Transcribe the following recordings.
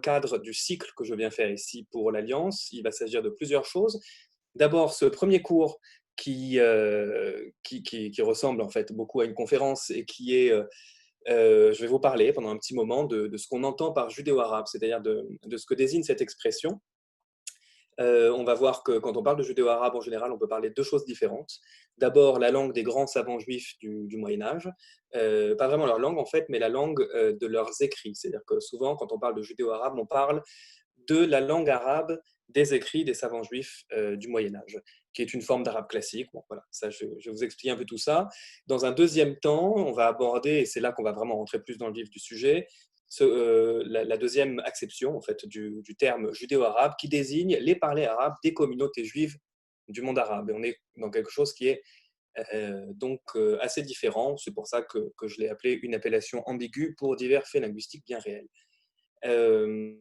cadre du cycle que je viens faire ici pour l'Alliance, il va s'agir de plusieurs choses. D'abord, ce premier cours qui ressemble en fait beaucoup à une conférence et qui est, je vais vous parler pendant un petit moment de ce qu'on entend par judéo-arabe, c'est-à-dire de ce que désigne cette expression. On va voir que quand on parle de judéo-arabe, en général, on peut parler de deux choses différentes. D'abord, la langue des grands savants juifs du Moyen-Âge, pas vraiment leur langue en fait, mais la langue de leurs écrits. C'est-à-dire que souvent, quand on parle de judéo-arabe, on parle de la langue arabe des écrits des savants juifs du Moyen-Âge, qui est une forme d'arabe classique. Bon, voilà, ça, je vais vous expliquer un peu tout ça. Dans un deuxième temps, on va aborder, et c'est là qu'on va vraiment rentrer plus dans le vif du sujet, la deuxième acception en fait, du terme judéo-arabe qui désigne les parlers arabes des communautés juives du monde arabe. Et on est dans quelque chose qui est assez différent. C'est pour ça que je l'ai appelé une appellation ambiguë pour divers faits linguistiques bien réels. Euh,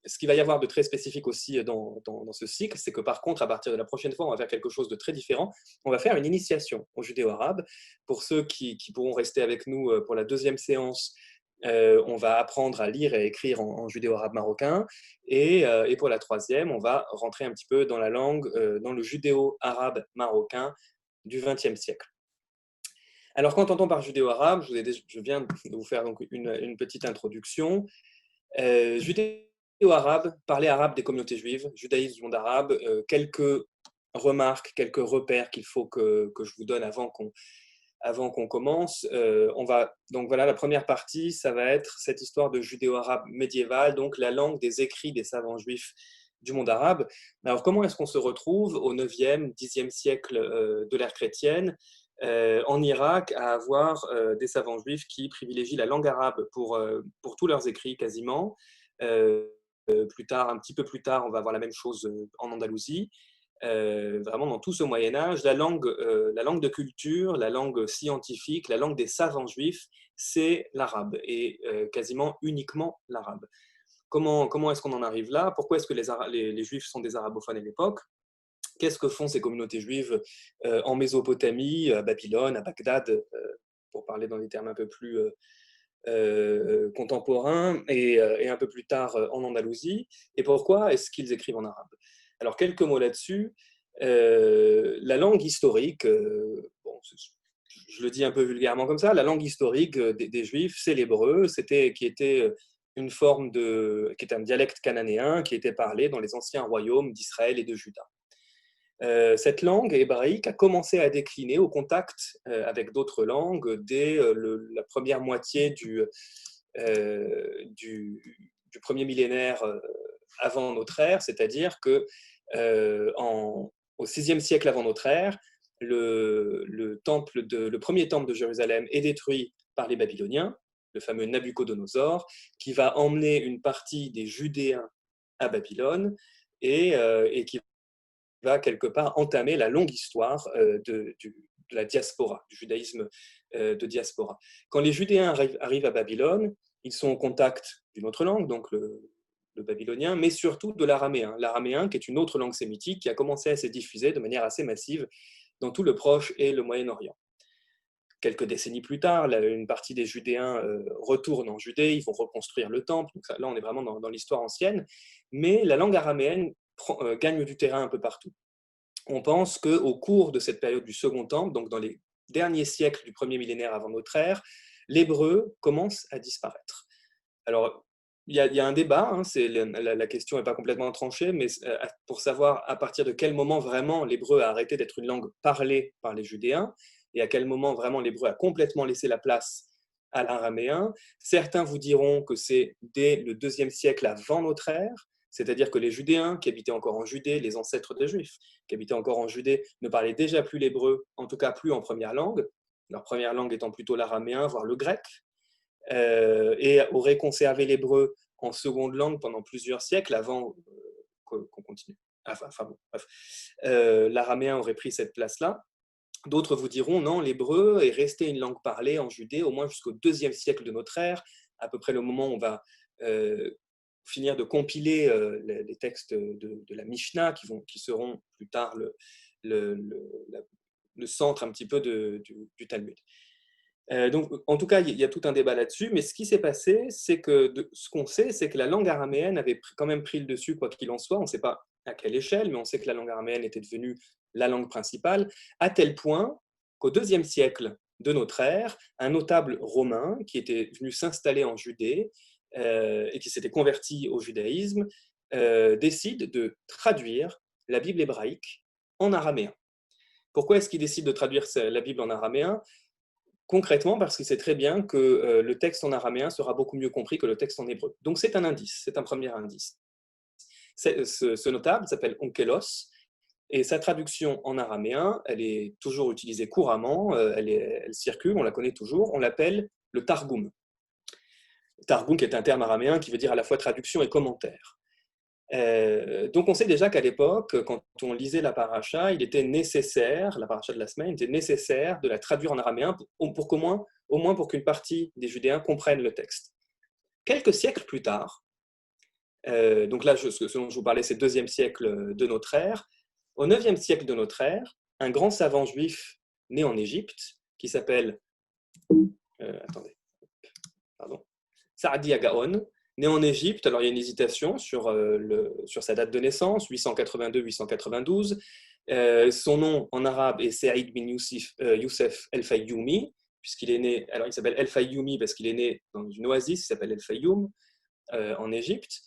Ce qu'il va y avoir de très spécifique aussi dans ce cycle, c'est que par contre, à partir de la prochaine fois, on va faire quelque chose de très différent. On va faire une initiation au judéo-arabe. Pour ceux qui pourront rester avec nous pour la deuxième séance, on va apprendre à lire et à écrire en judéo-arabe marocain. Et pour la troisième, on va rentrer un petit peu dans la langue, dans le judéo-arabe marocain du XXe siècle. Alors, quand on entend par judéo-arabe, je viens de vous faire donc une petite introduction. Judéo-arabe, parler arabe des communautés juives, judaïsme du monde arabe, quelques remarques, quelques repères qu'il faut que je vous donne avant qu'on commence. Donc voilà, la première partie, ça va être cette histoire de judéo-arabe médiéval, donc la langue des écrits des savants juifs du monde arabe. Alors comment est-ce qu'on se retrouve au 9e, 10e siècle de l'ère chrétienne en Irak à avoir des savants juifs qui privilégient la langue arabe pour tous leurs écrits quasiment. Plus tard, un petit peu plus tard, on va avoir la même chose en Andalousie. Vraiment dans tout ce Moyen-Âge, la langue de culture, la langue scientifique, la langue des savants juifs, c'est l'arabe, et quasiment uniquement l'arabe. Comment est-ce qu'on en arrive là? Pourquoi est-ce que les juifs sont des arabophones à l'époque? Qu'est-ce que font ces communautés juives en Mésopotamie, à Babylone, à Bagdad, pour parler dans des termes un peu plus contemporains, et un peu plus tard en Andalousie? Et pourquoi est-ce qu'ils écrivent en arabe? Alors, quelques mots là-dessus. La langue historique, bon, je le dis un peu vulgairement comme ça, la langue historique des Juifs, c'est l'hébreu, qui était qui était un dialecte cananéen qui était parlé dans les anciens royaumes d'Israël et de Juda. Cette langue hébraïque a commencé à décliner au contact avec d'autres langues dès la première moitié du premier millénaire avant notre ère, c'est-à-dire que au VIe siècle avant notre ère, le premier temple de Jérusalem est détruit par les Babyloniens, le fameux Nabuchodonosor, qui va emmener une partie des Judéens à Babylone et qui va quelque part entamer la longue histoire de la diaspora, du judaïsme de diaspora. Quand les Judéens arrivent à Babylone, ils sont au contact d'une autre langue, donc le babylonien, mais surtout de l'araméen. L'araméen, qui est une autre langue sémitique, qui a commencé à se diffuser de manière assez massive dans tout le Proche et le Moyen-Orient. Quelques décennies plus tard, une partie des Judéens retournent en Judée, ils vont reconstruire le temple, donc là on est vraiment dans l'histoire ancienne, mais la langue araméenne gagne du terrain un peu partout. On pense qu'au cours de cette période du Second Temple, donc dans les derniers siècles du premier millénaire avant notre ère, l'hébreu commence à disparaître. Alors, il y a un débat, hein, la question n'est pas complètement tranchée, mais pour savoir à partir de quel moment vraiment l'hébreu a arrêté d'être une langue parlée par les Judéens, et à quel moment vraiment l'hébreu a complètement laissé la place à l'araméen. Certains vous diront que c'est dès le deuxième siècle avant notre ère, c'est-à-dire que les Judéens qui habitaient encore en Judée, les ancêtres des Juifs qui habitaient encore en Judée, ne parlaient déjà plus l'hébreu, en tout cas plus en première langue, leur première langue étant plutôt l'araméen, voire le grec, et auraient conservé l'hébreu en seconde langue pendant plusieurs siècles avant qu'on continue. Enfin bon, bref. L'araméen aurait pris cette place-là. D'autres vous diront non, l'hébreu est resté une langue parlée en Judée au moins jusqu'au deuxième siècle de notre ère, à peu près le moment où on va finir de compiler les textes de la Mishnah, qui seront plus tard le centre un petit peu du Talmud. Donc, en tout cas, il y a tout un débat là-dessus, mais ce qui s'est passé, c'est que ce qu'on sait, c'est que la langue araméenne avait quand même pris le dessus, quoi qu'il en soit. On ne sait pas à quelle échelle, mais on sait que la langue araméenne était devenue la langue principale, à tel point qu'au IIe siècle de notre ère, un notable romain qui était venu s'installer en Judée et qui s'était converti au judaïsme, décide de traduire la Bible hébraïque en araméen. Pourquoi est-ce qu'il décide de traduire la Bible en araméen ? Concrètement, parce qu'il sait très bien que le texte en araméen sera beaucoup mieux compris que le texte en hébreu. Donc c'est un indice, c'est un premier indice. Ce notable s'appelle Onkelos, et sa traduction en araméen, elle est toujours utilisée couramment, elle circule, on la connaît toujours, on l'appelle le Targum. Targum qui est un terme araméen qui veut dire à la fois traduction et commentaire. Donc on sait déjà qu'à l'époque, quand on lisait la paracha, il était nécessaire, la paracha de la semaine, il était nécessaire de la traduire en araméen pour au moins pour qu'une partie des Judéens comprennent le texte. Quelques siècles plus tard, donc là, ce dont je vous parlais, c'est le 2e siècle de notre ère. Au 9e siècle de notre ère, un grand savant juif né en Égypte, qui s'appelle Saadia Gaon, né en Égypte. Alors il y a une hésitation sur sa date de naissance, 882-892. Son nom en arabe est Saïd bin Youssef El-Fayyoumi, puisqu'il est né, alors il s'appelle El-Fayyoumi parce qu'il est né dans une oasis qui s'appelle El-Fayyoum en Égypte.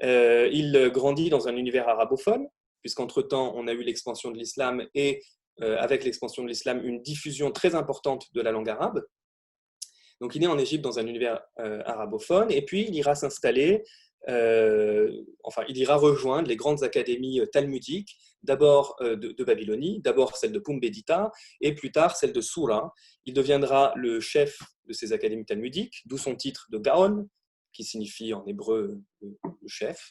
Il grandit dans un univers arabophone, puisqu'entre-temps on a eu l'expansion de l'islam et avec l'expansion de l'islam, une diffusion très importante de la langue arabe. Donc il est en Égypte dans un univers arabophone, et puis il ira s'installer, il ira rejoindre les grandes académies talmudiques, d'abord de Babylonie, d'abord celle de Pumbedita, et plus tard celle de Soura. Il deviendra le chef de ces académies talmudiques, d'où son titre de Gaon, qui signifie en hébreu le chef.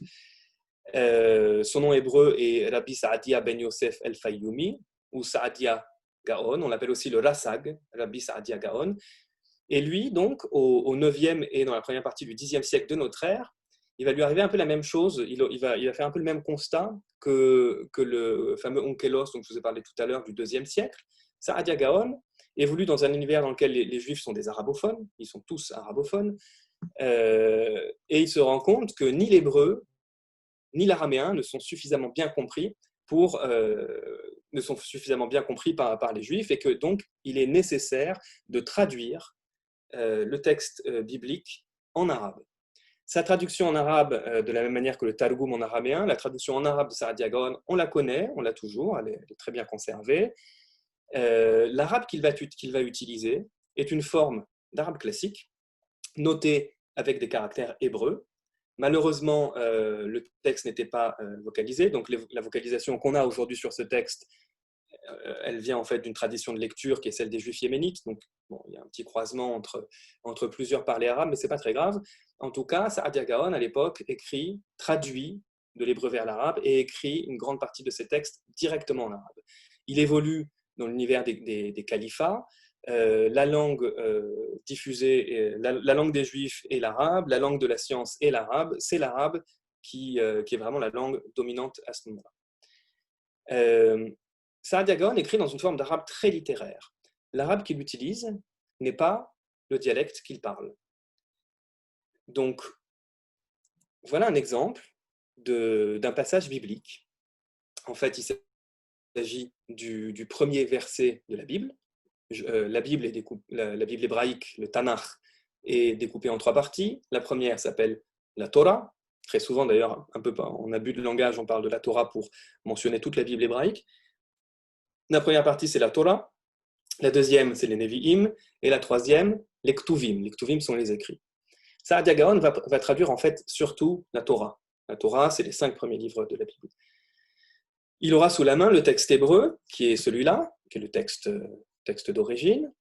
Son nom hébreu est Rabbi Saadia ben Yosef el-Fayyoumi, ou Saadia Gaon, on l'appelle aussi le Rasag, Rabbi Saadia Gaon. Et lui, donc, au 9e et dans la première partie du 10e siècle de notre ère, il va lui arriver un peu la même chose, il va faire un peu le même constat que le fameux Onkelos dont je vous ai parlé tout à l'heure du 2e siècle. Saadia Gaon évolue dans un univers dans lequel les Juifs sont des arabophones, ils sont tous arabophones, et il se rend compte que ni l'hébreu, ni l'araméen ne sont suffisamment bien compris par les Juifs, et que donc il est nécessaire de traduire le texte biblique en arabe. Sa traduction en arabe, de la même manière que le Targum en araméen, la traduction en arabe de Saadia Gaon, on la connaît, on l'a toujours, elle est très bien conservée. L'arabe qu'il va utiliser est une forme d'arabe classique, notée avec des caractères hébreux. Malheureusement, le texte n'était pas vocalisé, donc la vocalisation qu'on a aujourd'hui sur ce texte, elle vient en fait d'une tradition de lecture qui est celle des Juifs yéménites. Donc, bon, il y a un petit croisement entre plusieurs parlers arabes, mais ce n'est pas très grave. En tout cas, Saadia Gaon, à l'époque, traduit de l'hébreu vers l'arabe et écrit une grande partie de ses textes directement en arabe. Il évolue dans l'univers des califats. La langue diffusée, la langue des Juifs est l'arabe, la langue de la science est l'arabe. C'est l'arabe qui est vraiment la langue dominante à ce moment-là. Saadia Gaon écrit dans une forme d'arabe très littéraire. L'arabe qu'il utilise n'est pas le dialecte qu'il parle. Donc, voilà un exemple d'un passage biblique. En fait, il s'agit du premier verset de la Bible. La Bible hébraïque, le Tanakh, est découpée en 3 parties. La première s'appelle la Torah. Très souvent, d'ailleurs, un peu en abus de langage, on parle de la Torah pour mentionner toute la Bible hébraïque. La première partie, c'est la Torah. La deuxième, c'est les Nevi'im. Et la troisième, les Ktuvim. Les Ktuvim sont les écrits. Saadia Gaon va traduire en fait surtout la Torah. La Torah, c'est les 5 premiers livres de la Bible. Il aura sous la main le texte hébreu, qui est celui-là, qui est le texte d'origine.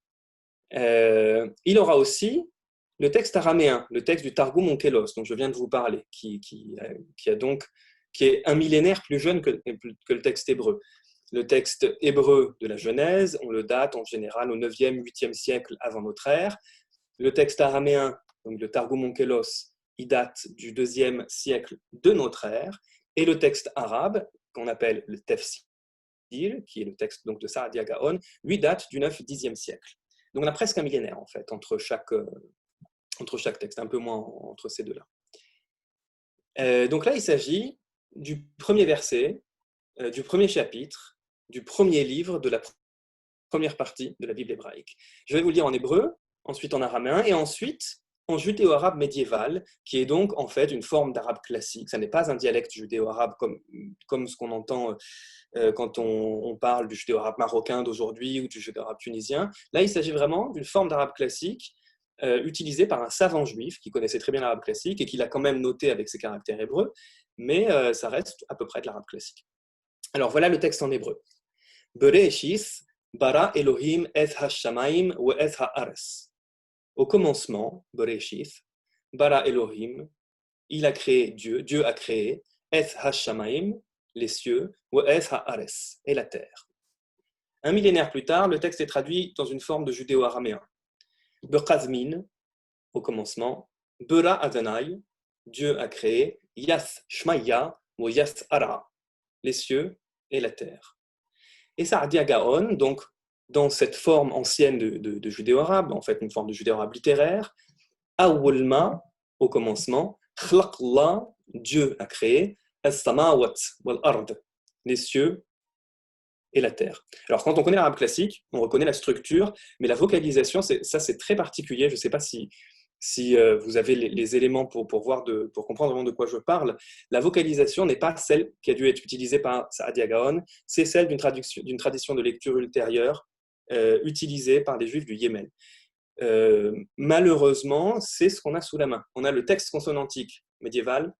Il aura aussi le texte araméen, le texte du Targum Onkelos, dont je viens de vous parler, qui est un millénaire plus jeune que le texte hébreu. Le texte hébreu de la Genèse, on le date en général au 9e, 8e siècle avant notre ère. Le texte araméen, donc le Targum Onkelos, il date du 2e siècle de notre ère. Et le texte arabe, qu'on appelle le Tefsir, qui est le texte donc, de Saadia Gaon, lui date du 9e, 10e siècle. Donc on a presque un millénaire en fait entre chaque texte, un peu moins entre ces deux-là. Donc là, il s'agit du premier verset, du premier chapitre, du premier livre de la première partie de la Bible hébraïque. Je vais vous le lire en hébreu, ensuite en araméen et ensuite en judéo-arabe médiéval, qui est donc en fait une forme d'arabe classique. Ça n'est pas un dialecte judéo-arabe comme ce qu'on entend quand on parle du judéo-arabe marocain d'aujourd'hui ou du judéo-arabe tunisien. Là, il s'agit vraiment d'une forme d'arabe classique utilisée par un savant juif qui connaissait très bien l'arabe classique et qui l'a quand même noté avec ses caractères hébreux, mais ça reste à peu près de l'arabe classique. Alors voilà le texte en hébreu. Bereshis bara Elohim et ha-shamayim wa et ha-ares. Au commencement, Bereshis, bara Elohim, il a créé Dieu, Dieu a créé et ha-shamayim, les cieux, wa et ha-ares, et la terre. Un millénaire plus tard, le texte est traduit dans une forme de judéo-araméen. Beqazmin, au commencement, Bera Adonai, Dieu a créé, Yas Shmaya ou Yas Ara, les cieux et la terre. Et Saadia Gaon, donc dans cette forme ancienne de judéo-arabe, en fait une forme de judéo-arabe littéraire, Awulma, au commencement, Khlaqla, Dieu a créé, As-samawat wal-ard, les cieux et la terre. Alors, quand on connaît l'arabe classique, on reconnaît la structure, mais la vocalisation, ça c'est très particulier. Je ne sais pas si vous avez les éléments pour comprendre vraiment de quoi je parle. La vocalisation n'est pas celle qui a dû être utilisée par Saadia Gaon, c'est celle d'une tradition de lecture ultérieure utilisée par les Juifs du Yémen. Malheureusement, c'est ce qu'on a sous la main. On a le texte consonantique médiéval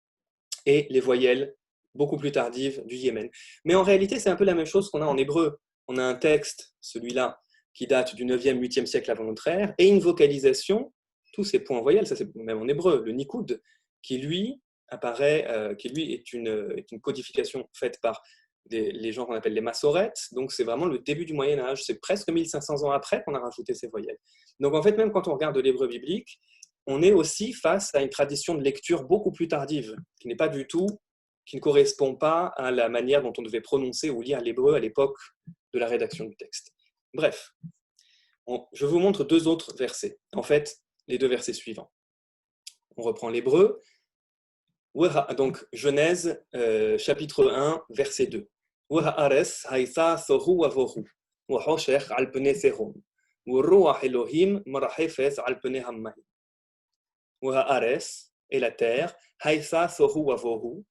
et les voyelles beaucoup plus tardives du Yémen. Mais en réalité, c'est un peu la même chose qu'on a en hébreu. On a un texte, celui-là, qui date du 9e, 8e siècle avant notre ère, et une vocalisation, tous ces points voyelles, ça c'est même en hébreu, le Nikoud, qui lui apparaît, qui lui est une codification faite par les gens qu'on appelle les massorettes, donc c'est vraiment le début du Moyen-Âge, c'est presque 1500 ans après qu'on a rajouté ces voyelles. Donc en fait, même quand on regarde de l'hébreu biblique, on est aussi face à une tradition de lecture beaucoup plus tardive, qui ne correspond pas à la manière dont on devait prononcer ou lire l'hébreu à l'époque de la rédaction du texte. Bref, je vous montre deux autres versets. En fait, les deux versets suivants. On reprend l'hébreu. Donc, Genèse, chapitre 1, verset 2. Waha'ares haïsa sohu wavohu, wahoshech alpene sehom, waruach Elohim marahefes alpene hammai. Waha'ares, et la terre, haïsa sohu wavohu,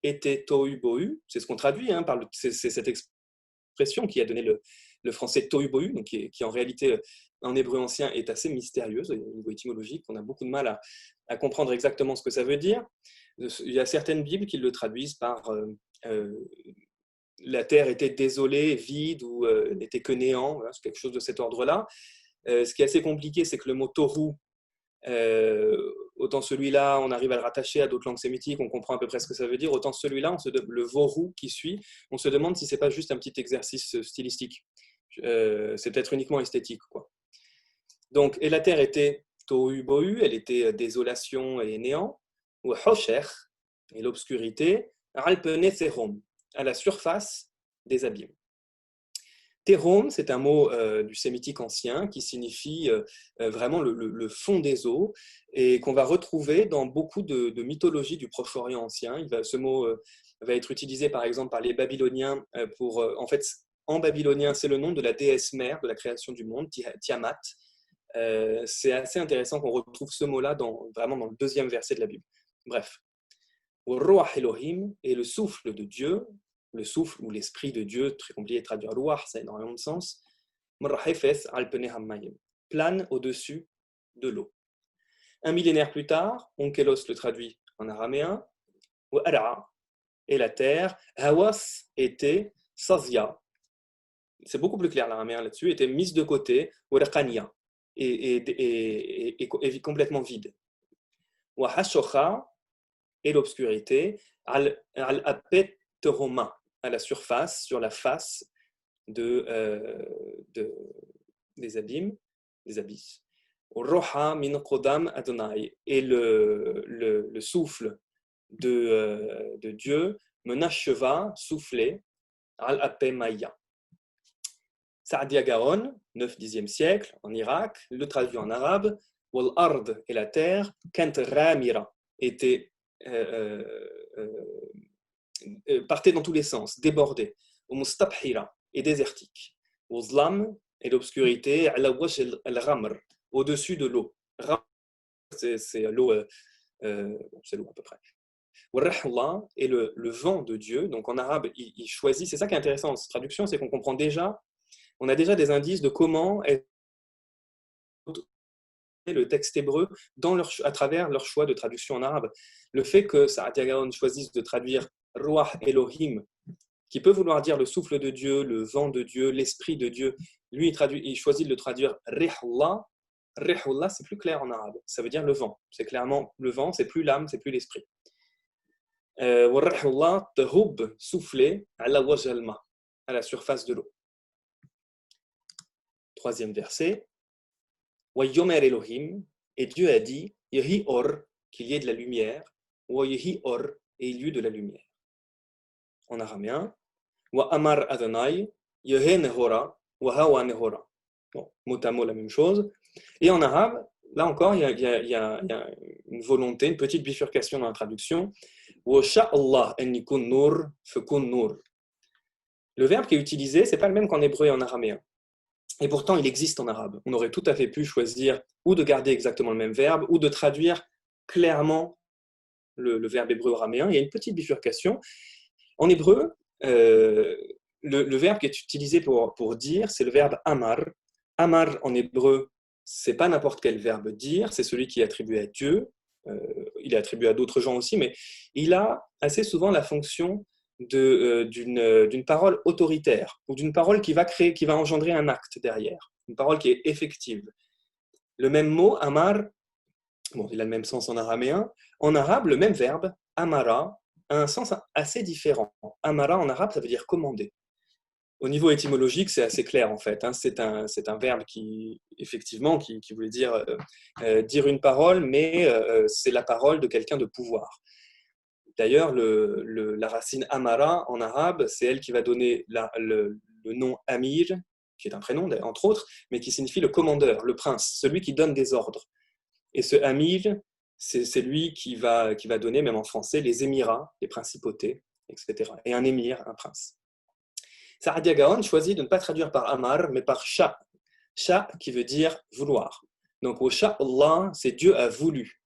était tohu bohu, c'est ce qu'on traduit, c'est cette expression qui a donné le français tohu bohu, donc qui en réalité en hébreu ancien est assez mystérieuse au niveau étymologique, on a beaucoup de mal à comprendre exactement ce que ça veut dire. Il y a certaines Bibles qui le traduisent par la terre était désolée, vide ou n'était que néant, voilà, c'est quelque chose de cet ordre-là. Ce qui est assez compliqué, c'est que le mot tohu, autant celui-là, on arrive à le rattacher à d'autres langues sémitiques, on comprend à peu près ce que ça veut dire, autant celui-là, le vorou qui suit, on se demande si c'est pas juste un petit exercice stylistique. C'est peut-être uniquement esthétique, quoi. Donc, et la terre était tohu bohu, elle était désolation et néant, ou hosher, et l'obscurité, alpene serom, à la surface des abîmes. Térom, c'est un mot du sémitique ancien qui signifie vraiment le fond des eaux et qu'on va retrouver dans beaucoup de mythologies du Proche-Orient ancien. Ce mot va être utilisé par exemple par les Babyloniens en fait, en babylonien, c'est le nom de la déesse mère de la création du monde, Tiamat. C'est assez intéressant qu'on retrouve ce mot-là vraiment dans le deuxième verset de la Bible. Bref. Ruach Elohim est le souffle de Dieu, le souffle ou l'esprit de Dieu, très compliqué de traduire ruach, ça a énormément de sens. Plane au-dessus de l'eau. Un millénaire plus tard, Onkelos le traduit en araméen, et la terre, Hawas était Sazia, c'est beaucoup plus clair l'araméen là-dessus, était mise de côté, et complètement vide. Et l'obscurité, al-apet teroma, à la surface, sur la face des abîmes, des abysses. Roha min kodam Adonai, et le souffle de Dieu menacheva, soufflé, al-apet maya. Sa'dia Gaon, 9-10e siècle, en Irak, le traduit en arabe, Wal ard et la terre, Kant Ramira, était partait dans tous les sens, débordée, Ou Mustabhira, et désertique, Ou Zlam et l'obscurité, Ala Wash al-Ghamr, au-dessus de l'eau. C'est l'eau, c'est l'eau à peu près. Warrahullah est le vent de Dieu. Donc en arabe, il choisit. C'est ça qui est intéressant dans cette traduction, c'est qu'on comprend déjà, on a déjà des indices de comment est le texte hébreu à travers leur choix de traduction en arabe. Le fait que Sa'adia Gaon choisisse de traduire Ruach Elohim, qui peut vouloir dire le souffle de Dieu, le vent de Dieu, l'esprit de Dieu, lui il choisit de le traduire Rihullah. Rihullah, c'est plus clair en arabe. Ça veut dire le vent. C'est clairement le vent, c'est plus l'âme, c'est plus l'esprit. Warrahullah, tahub, souffler, ala wajalma, à la surface de l'eau. Troisième verset. Wa yomer Elohim, et Dieu a dit, Yehi or, qu'il y ait de la lumière, Wa yehi or, et il y eut de la lumière. En araméen, Wa amar Adonai, Yehe nehora, Wa hawa nehora. Bon, mot à mot la même chose. Et en arabe, là encore, il y a une volonté, une petite bifurcation dans la traduction. Le verbe qui est utilisé, ce n'est pas le même qu'en hébreu et en araméen. Et pourtant, il existe en arabe. On aurait tout à fait pu choisir ou de garder exactement le même verbe ou de traduire clairement le verbe hébreu-araméen. Il y a une petite bifurcation. En hébreu, le verbe qui est utilisé pour dire, c'est le verbe amar. Amar en hébreu, ce n'est pas n'importe quel verbe dire, c'est celui qui est attribué à Dieu. Il est attribué à d'autres gens aussi, mais il a assez souvent la fonction d'une parole autoritaire ou d'une parole qui va engendrer un acte derrière, une parole qui est effective. Le même mot, amar, bon, il a le même sens en araméen. En arabe, le même verbe, amara, a un sens assez différent. Amara en arabe, ça veut dire commander. Au niveau étymologique, c'est assez clair en fait. C'est un verbe qui, effectivement, qui voulait dire dire une parole, mais c'est la parole de quelqu'un de pouvoir. D'ailleurs, la racine Amara en arabe, c'est elle qui va donner le nom Amir, qui est un prénom entre autres, mais qui signifie le commandeur, le prince, celui qui donne des ordres. Et ce Amir, c'est lui qui va donner, même en français, les émirats, les principautés, etc. Et un émir, un prince. Sa'adia Gaon choisit de ne pas traduire par Amar, mais par Sha. Sha qui veut dire vouloir. Donc, au Sha Allah, c'est Dieu a voulu.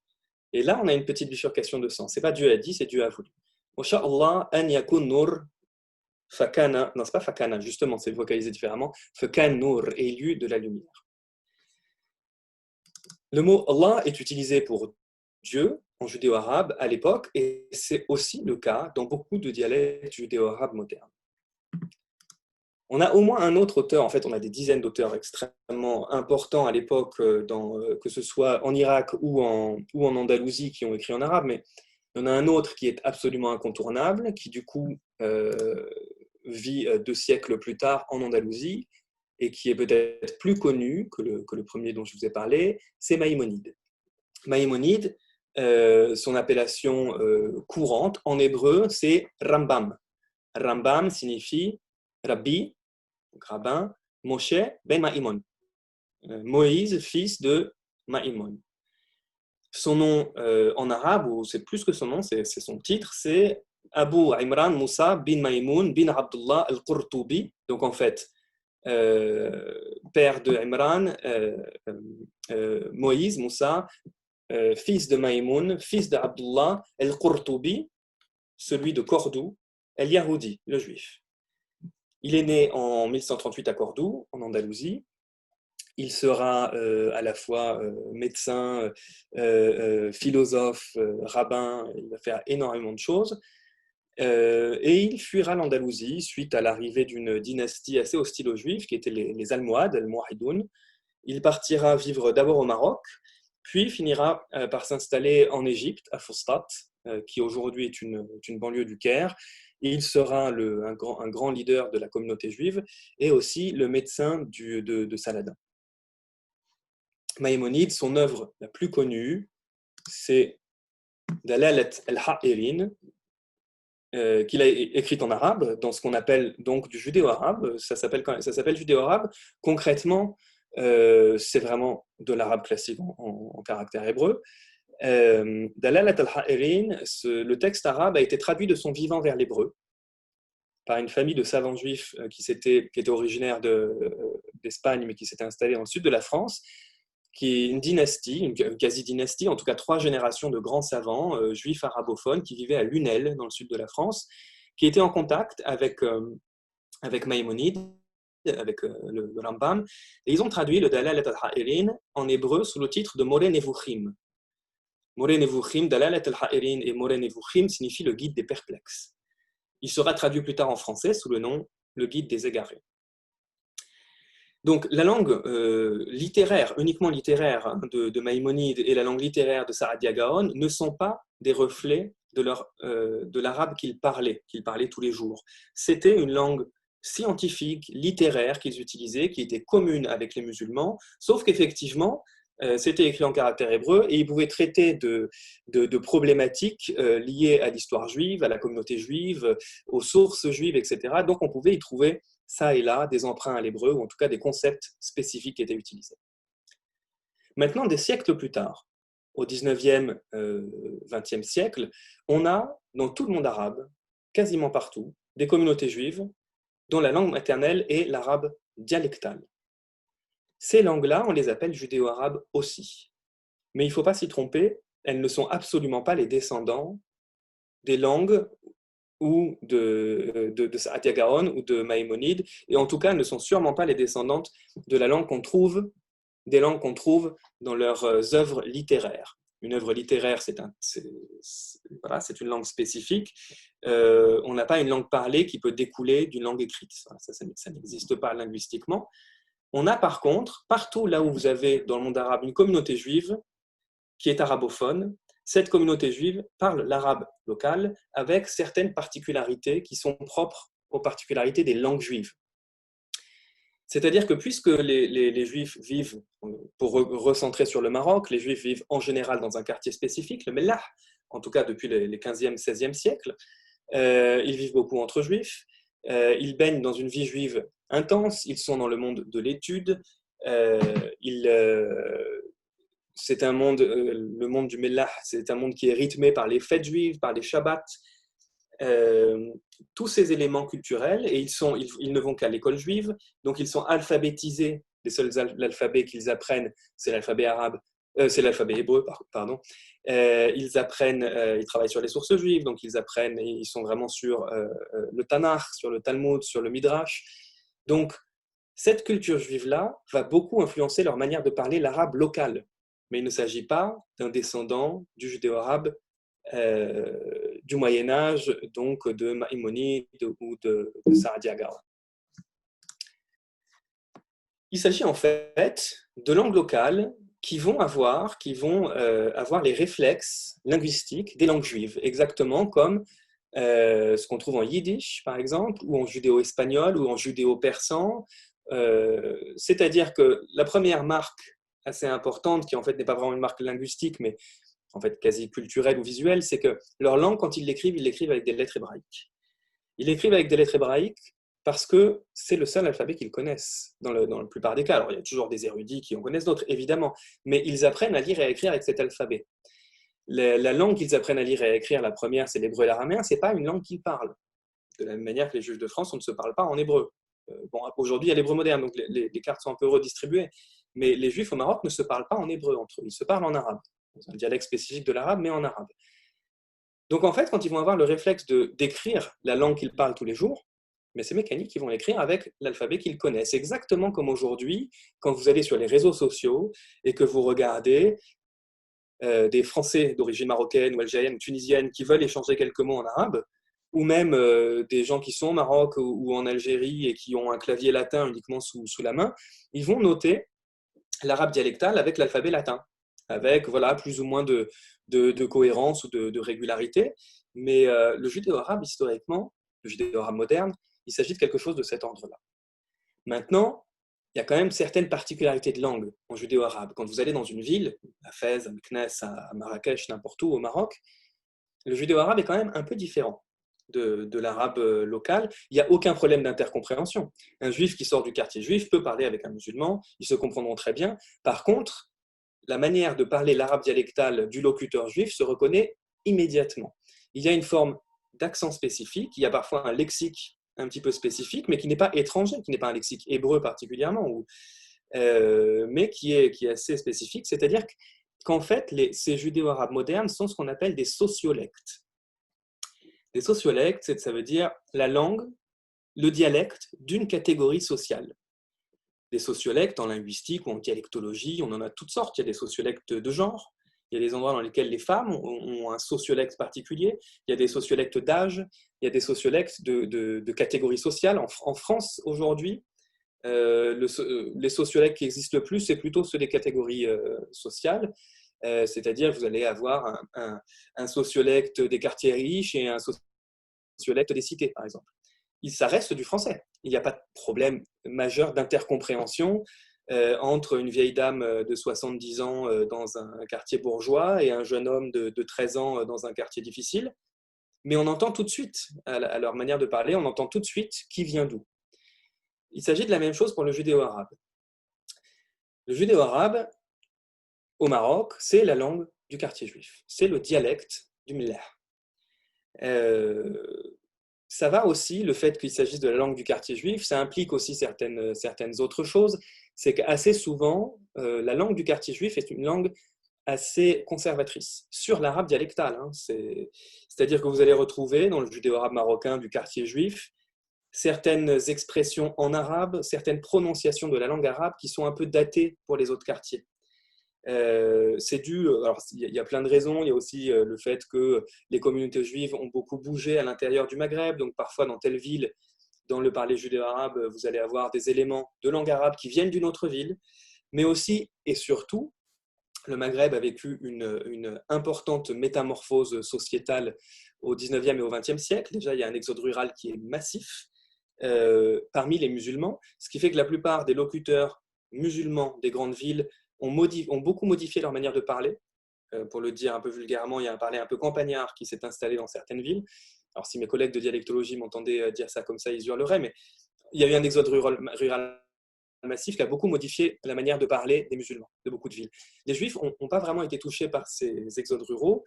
Et là, on a une petite bifurcation de sens. Ce n'est pas Dieu a dit, c'est Dieu a voulu. Au Sha Allah, an yakun nur fakana. Non, ce n'est pas fakana, justement, c'est vocalisé différemment. Fakan nur, et il y eut de la lumière. Le mot Allah est utilisé pour Dieu en judéo-arabe à l'époque, et c'est aussi le cas dans beaucoup de dialectes judéo-arabes modernes. On a au moins un autre auteur, en fait on a des dizaines d'auteurs extrêmement importants à l'époque, que ce soit en Irak ou en Andalousie, qui ont écrit en arabe, mais il y en a un autre qui est absolument incontournable, qui du coup vit 2 siècles plus tard en Andalousie, et qui est peut-être plus connu que le premier dont je vous ai parlé, c'est Maïmonide. Maïmonide, son appellation courante en hébreu, c'est Rambam. Rambam signifie Rabbi, donc rabbin, Moshe ben Maïmon, Moïse, fils de Maïmon. Son nom en arabe, ou c'est plus que son nom, c'est son titre, c'est Abu Imran Moussa bin Maïmoun bin Abdullah al-Qurtubi. Donc en fait, père de Imran, Moïse, Moussa, fils de Maïmoun, fils d'Abdullah al-Qurtubi, celui de Cordoue, el-Yahoudi, le juif. Il est né en 1138 à Cordoue, en Andalousie. Il sera à la fois médecin, philosophe, rabbin, il va faire énormément de choses. Et il fuira l'Andalousie suite à l'arrivée d'une dynastie assez hostile aux Juifs, qui étaient les Almohades, al-Mouahidoun. Il partira vivre d'abord au Maroc, puis finira par s'installer en Égypte, à Fustat, qui aujourd'hui est une banlieue du Caire. Et il sera un grand leader de la communauté juive et aussi le médecin de Saladin. Maïmonide, son œuvre la plus connue, c'est Dalalat al-Ha'irin, qu'il a écrite en arabe, dans ce qu'on appelle donc du judéo-arabe. Ça s'appelle judéo-arabe. Concrètement, c'est vraiment de l'arabe classique en caractère hébreu. Dalalat al-Ha'irin, le texte arabe a été traduit de son vivant vers l'hébreu par une famille de savants juifs qui était originaire d'Espagne, mais qui s'était installée dans le sud de la France, qui est une dynastie, une quasi-dynastie, en tout cas 3 générations de grands savants juifs arabophones qui vivaient à Lunel, dans le sud de la France, qui étaient en contact avec Maïmonide, avec le Rambam, et ils ont traduit le Dalalat al-Ha'irin en hébreu sous le titre de Moreh Nevuchim. Moreh Nevuchim, Dalalat al-Ha'irin et Moreh Nevuchim signifient le guide des perplexes. Il sera traduit plus tard en français sous le nom le guide des égarés. Donc la langue littéraire, uniquement littéraire de Maïmonide et la langue littéraire de Saadia Gaon ne sont pas des reflets de l'arabe qu'ils parlaient tous les jours. C'était une langue scientifique, littéraire qu'ils utilisaient, qui était commune avec les musulmans, sauf qu'effectivement, c'était écrit en caractère hébreu et ils pouvaient traiter de problématiques liées à l'histoire juive, à la communauté juive, aux sources juives, etc. Donc on pouvait y trouver ça et là des emprunts à l'hébreu, ou en tout cas des concepts spécifiques qui étaient utilisés. Maintenant, des siècles plus tard, au 19e, 20e siècle, on a dans tout le monde arabe, quasiment partout, des communautés juives dont la langue maternelle est l'arabe dialectal. Ces langues-là, on les appelle judéo-arabes aussi. Mais il ne faut pas s'y tromper, elles ne sont absolument pas les descendants des langues ou de Saadia Gaon ou de Maïmonide, et en tout cas ne sont sûrement pas les descendantes de la langue des langues qu'on trouve dans leurs œuvres littéraires. Une œuvre littéraire, c'est une langue spécifique. On n'a pas une langue parlée qui peut découler d'une langue écrite. Ça n'existe pas linguistiquement. On a par contre, partout là où vous avez dans le monde arabe une communauté juive qui est arabophone, cette communauté juive parle l'arabe local avec certaines particularités qui sont propres aux particularités des langues juives. C'est-à-dire que puisque les juifs vivent, pour recentrer sur le Maroc, les juifs vivent en général dans un quartier spécifique, le Mellah, en tout cas depuis les 15e, 16e siècles, ils vivent beaucoup entre juifs, ils baignent dans une vie juive intense, ils sont dans le monde de l'étude, c'est un monde, le monde du Mellah, c'est un monde qui est rythmé par les fêtes juives, par les Shabbats, tous ces éléments culturels, et ils ne vont qu'à l'école juive, donc ils sont alphabétisés. Les seuls alphabets qu'ils apprennent, c'est l'alphabet arabe, c'est l'alphabet hébreu, pardon. Ils travaillent sur les sources juives, donc ils sont vraiment sur le Tanakh, sur le Talmud, sur le Midrash. Donc, cette culture juive-là va beaucoup influencer leur manière de parler l'arabe local. Mais il ne s'agit pas d'un descendant du judéo-arabe du Moyen-Âge, donc de Maïmonide ou de Saadia Gaon. Il s'agit en fait de langues locales qui vont avoir les réflexes linguistiques des langues juives, exactement comme ce qu'on trouve en yiddish, par exemple, ou en judéo-espagnol, ou en judéo-persan. C'est-à-dire que la première marque assez importante, qui en fait n'est pas vraiment une marque linguistique, mais en fait quasi culturelle ou visuelle, c'est que leur langue, quand ils l'écrivent avec des lettres hébraïques. Ils l'écrivent avec des lettres hébraïques parce que c'est le seul alphabet qu'ils connaissent, dans la plupart des cas. Alors il y a toujours des érudits qui en connaissent d'autres, évidemment, mais ils apprennent à lire et à écrire avec cet alphabet. La langue qu'ils apprennent à lire et à écrire, la première, c'est l'hébreu et l'araméen, ce n'est pas une langue qu'ils parlent. De la même manière que les Juifs de France, on ne se parle pas en hébreu. Aujourd'hui, il y a l'hébreu moderne, donc les cartes sont un peu redistribuées, mais les Juifs au Maroc ne se parlent pas en hébreu entre eux, ils se parlent en arabe. C'est un dialecte spécifique de l'arabe, mais en arabe. Donc en fait, quand ils vont avoir le réflexe d'écrire la langue qu'ils parlent tous les jours, mais c'est mécanique, ils vont l'écrire avec l'alphabet qu'ils connaissent. Exactement comme aujourd'hui, quand vous allez sur les réseaux sociaux et que vous regardez des Français d'origine marocaine ou algérienne ou tunisienne qui veulent échanger quelques mots en arabe, ou même des gens qui sont au Maroc ou en Algérie et qui ont un clavier latin uniquement sous la main, ils vont noter l'arabe dialectal avec l'alphabet latin, avec plus ou moins de cohérence ou de régularité. Mais le judéo-arabe, historiquement, le judéo-arabe moderne, il s'agit de quelque chose de cet ordre-là. Maintenant, il y a quand même certaines particularités de langue en judéo-arabe. Quand vous allez dans une ville, à Fès, à Meknès, à Marrakech, n'importe où au Maroc, le judéo-arabe est quand même un peu différent. de l'arabe local, il n'y a aucun problème d'intercompréhension. Un juif qui sort du quartier juif peut parler avec un musulman, ils se comprendront très bien. Par contre, la manière de parler l'arabe dialectal du locuteur juif se reconnaît immédiatement. Il y a une forme d'accent spécifique, il y a parfois un lexique un petit peu spécifique, mais qui n'est pas étranger, qui n'est pas un lexique hébreu particulièrement, mais qui est assez spécifique, c'est-à-dire qu'en fait, ces judéo-arabes modernes sont ce qu'on appelle des sociolectes. Des sociolectes, ça veut dire la langue, le dialecte d'une catégorie sociale. Des sociolectes en linguistique ou en dialectologie, on en a toutes sortes. Il y a des sociolectes de genre, il y a des endroits dans lesquels les femmes ont un sociolecte particulier, il y a des sociolectes d'âge, il y a des sociolectes de catégories sociales. En France, aujourd'hui, les sociolectes qui existent le plus, c'est plutôt ceux des catégories sociales. C'est-à-dire que vous allez avoir un sociolecte des quartiers riches et un sociolecte des cités, par exemple. Ça reste du français. Il n'y a pas de problème majeur d'intercompréhension entre une vieille dame de 70 ans dans un quartier bourgeois et un jeune homme de 13 ans dans un quartier difficile. Mais on entend tout de suite, à leur manière de parler, on entend tout de suite qui vient d'où. Il s'agit de la même chose pour le judéo-arabe. Le judéo-arabe, au Maroc, c'est la langue du quartier juif. C'est le dialecte du Mllah. Ça va aussi, le fait qu'il s'agisse de la langue du quartier juif, ça implique aussi certaines autres choses. C'est qu'assez souvent, la langue du quartier juif est une langue assez conservatrice sur l'arabe dialectal. C'est-à-dire que vous allez retrouver dans le judéo-arabe marocain du quartier juif certaines expressions en arabe, certaines prononciations de la langue arabe qui sont un peu datées pour les autres quartiers. C'est dû, alors il y a plein de raisons, il y a aussi le fait que les communautés juives ont beaucoup bougé à l'intérieur du Maghreb, donc parfois dans telle ville, dans le parler judéo-arabe, vous allez avoir des éléments de langue arabe qui viennent d'une autre ville, mais aussi et surtout, le Maghreb a vécu une importante métamorphose sociétale au 19e et au 20e siècle. Déjà, il y a un exode rural qui est massif parmi les musulmans, ce qui fait que la plupart des locuteurs musulmans des grandes villes ont beaucoup modifié leur manière de parler. Pour le dire un peu vulgairement, il y a un parler un peu campagnard qui s'est installé dans certaines villes. Alors si mes collègues de dialectologie m'entendaient dire ça comme ça, ils hurleraient, mais il y a eu un exode rural massif qui a beaucoup modifié la manière de parler des musulmans, de beaucoup de villes. Les juifs n'ont pas vraiment été touchés par ces exodes ruraux,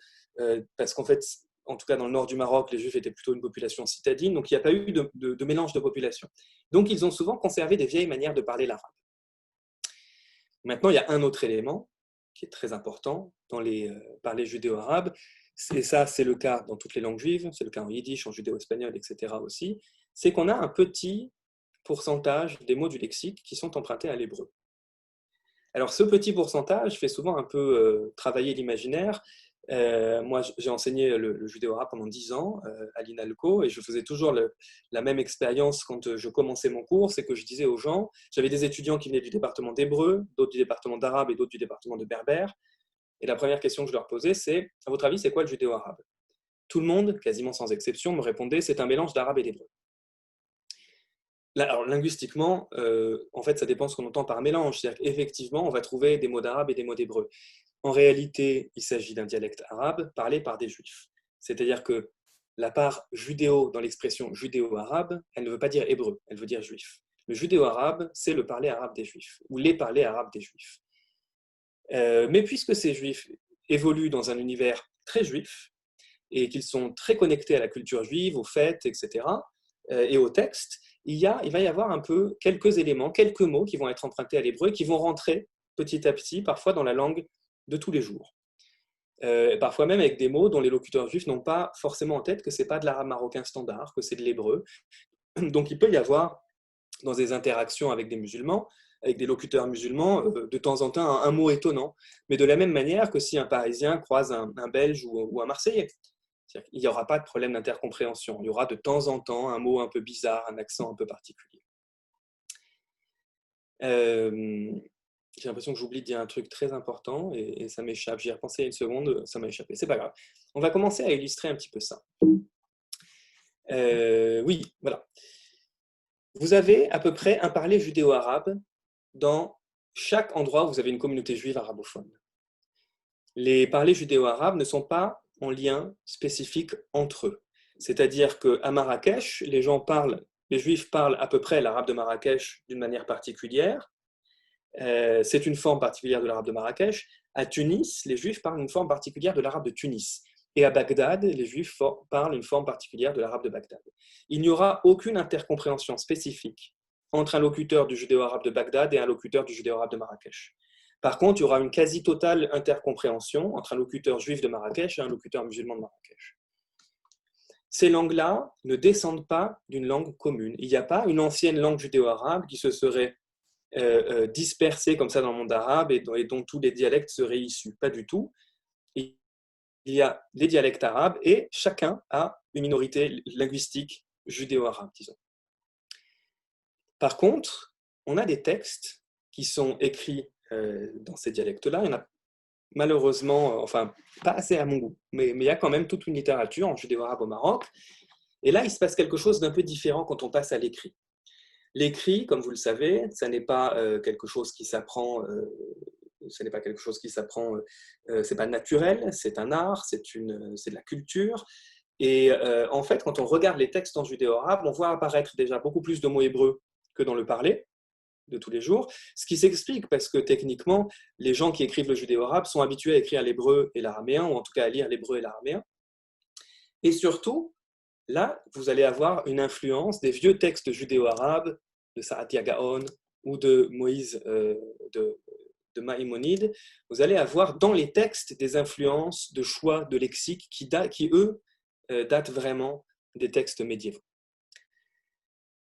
parce qu'en fait, en tout cas dans le nord du Maroc, les juifs étaient plutôt une population citadine, donc il n'y a pas eu de mélange de population. Donc ils ont souvent conservé des vieilles manières de parler l'arabe. Maintenant, il y a un autre élément qui est très important dans les parler judéo-arabes, et ça c'est le cas dans toutes les langues juives, c'est le cas en yiddish, en judéo-espagnol, etc. aussi, c'est qu'on a un petit pourcentage des mots du lexique qui sont empruntés à l'hébreu. Alors ce petit pourcentage fait souvent un peu travailler l'imaginaire. Moi, j'ai enseigné le judéo-arabe pendant 10 ans à l'INALCO et je faisais toujours la même expérience quand je commençais mon cours, c'est que je disais aux gens, j'avais des étudiants qui venaient du département d'hébreu, d'autres du département d'arabe et d'autres du département de berbère. Et la première question que je leur posais, c'est, à votre avis, c'est quoi le judéo-arabe? Tout le monde, quasiment sans exception, me répondait, c'est un mélange d'arabe et d'hébreu. Alors, linguistiquement, en fait, ça dépend de ce qu'on entend par mélange. C'est-à-dire qu'effectivement, on va trouver des mots d'arabe et des mots d'hébreu. En réalité, il s'agit d'un dialecte arabe parlé par des juifs. C'est-à-dire que la part judéo dans l'expression judéo-arabe, elle ne veut pas dire hébreu, elle veut dire juif. Le judéo-arabe, c'est le parler arabe des juifs, ou les parlers arabes des juifs. Mais puisque ces juifs évoluent dans un univers très juif, et qu'ils sont très connectés à la culture juive, aux fêtes, etc., et au texte, il va y avoir un peu quelques éléments, quelques mots qui vont être empruntés à l'hébreu, qui vont rentrer petit à petit, parfois dans la langue de tous les jours. Parfois même avec des mots dont les locuteurs juifs n'ont pas forcément en tête que ce n'est pas de l'arabe marocain standard, que c'est de l'hébreu. Donc il peut y avoir, dans des interactions avec des musulmans, avec des locuteurs musulmans, de temps en temps un mot étonnant, mais de la même manière que si un Parisien croise un Belge ou un Marseillais. Il n'y aura pas de problème d'intercompréhension. Il y aura de temps en temps un mot un peu bizarre, un accent un peu particulier. J'ai l'impression que j'oublie de dire un truc très important et ça m'échappe. J'y ai repensé une seconde, ça m'a échappé. C'est pas grave. On va commencer à illustrer un petit peu ça. Oui, voilà. Vous avez à peu près un parler judéo-arabe dans chaque endroit où vous avez une communauté juive arabophone. Les parlers judéo-arabes ne sont pas en lien spécifique entre eux. C'est-à-dire qu'à Marrakech, les Juifs parlent à peu près l'arabe de Marrakech d'une manière particulière. C'est une forme particulière de l'arabe de Marrakech. À Tunis, les Juifs parlent une forme particulière de l'arabe de Tunis. Et à Bagdad, les Juifs parlent une forme particulière de l'arabe de Bagdad. Il n'y aura aucune intercompréhension spécifique entre un locuteur du judéo-arabe de Bagdad et un locuteur du judéo-arabe de Marrakech. Par contre, il y aura une quasi-totale intercompréhension entre un locuteur juif de Marrakech et un locuteur musulman de Marrakech. Ces langues-là ne descendent pas d'une langue commune. Il n'y a pas une ancienne langue judéo-arabe qui se serait dispersée comme ça dans le monde arabe et dont tous les dialectes seraient issus. Pas du tout. Il y a les dialectes arabes et chacun a une minorité linguistique judéo-arabe, disons. Par contre, on a des textes qui sont écrits dans ces dialectes-là. Il y en a malheureusement, enfin, pas assez à mon goût, mais il y a quand même toute une littérature en judéo-arabe au Maroc. Et là, il se passe quelque chose d'un peu différent quand on passe à l'écrit. L'écrit, comme vous le savez, ça n'est pas quelque chose qui s'apprend, c'est pas naturel, c'est un art, c'est de la culture. Et en fait, quand on regarde les textes en judéo-arabe, on voit apparaître déjà beaucoup plus de mots hébreux que dans le parler de tous les jours, ce qui s'explique parce que techniquement, les gens qui écrivent le judéo-arabe sont habitués à écrire l'hébreu et l'araméen, ou en tout cas à lire l'hébreu et l'araméen. Et surtout, là, vous allez avoir une influence des vieux textes judéo-arabes de Saadia Gaon ou de Moïse de Maïmonide. Vous allez avoir dans les textes des influences de choix de lexique qui eux, datent vraiment des textes médiévaux.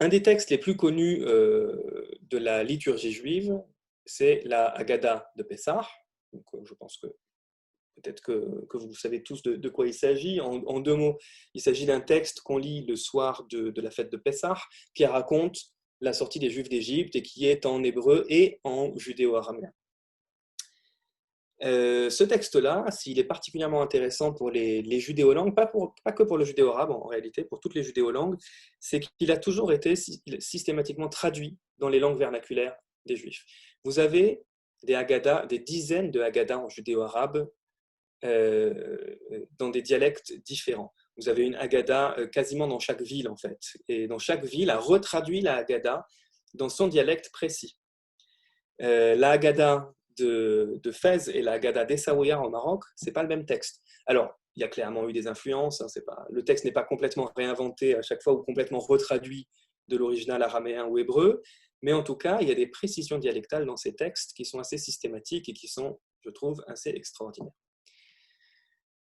Un des textes les plus connus de la liturgie juive, c'est la Haggadah de Pessah. Donc, je pense que peut-être que vous savez tous de quoi il s'agit. En deux mots, il s'agit d'un texte qu'on lit le soir de la fête de Pessah, qui raconte la sortie des Juifs d'Égypte et qui est en hébreu et en judéo-araméen. Ce texte-là, s'il est particulièrement intéressant pour les judéolangues, pas que pour le judéo-arabe en réalité, pour toutes les judéolangues, c'est qu'il a toujours été systématiquement traduit dans les langues vernaculaires des Juifs. Vous avez des dizaines de Haggadah en judéo-arabe dans des dialectes différents. Vous avez une Haggadah quasiment dans chaque ville en fait, et dans chaque ville a retraduit la Haggadah dans son dialecte précis. La Haggadah de Fès et la Haggadah d'Essaouira au Maroc, c'est pas le même texte. Alors, il y a clairement eu des influences, hein, le texte n'est pas complètement réinventé à chaque fois ou complètement retraduit de l'original araméen ou hébreu, mais en tout cas, il y a des précisions dialectales dans ces textes qui sont assez systématiques et qui sont, je trouve, assez extraordinaires.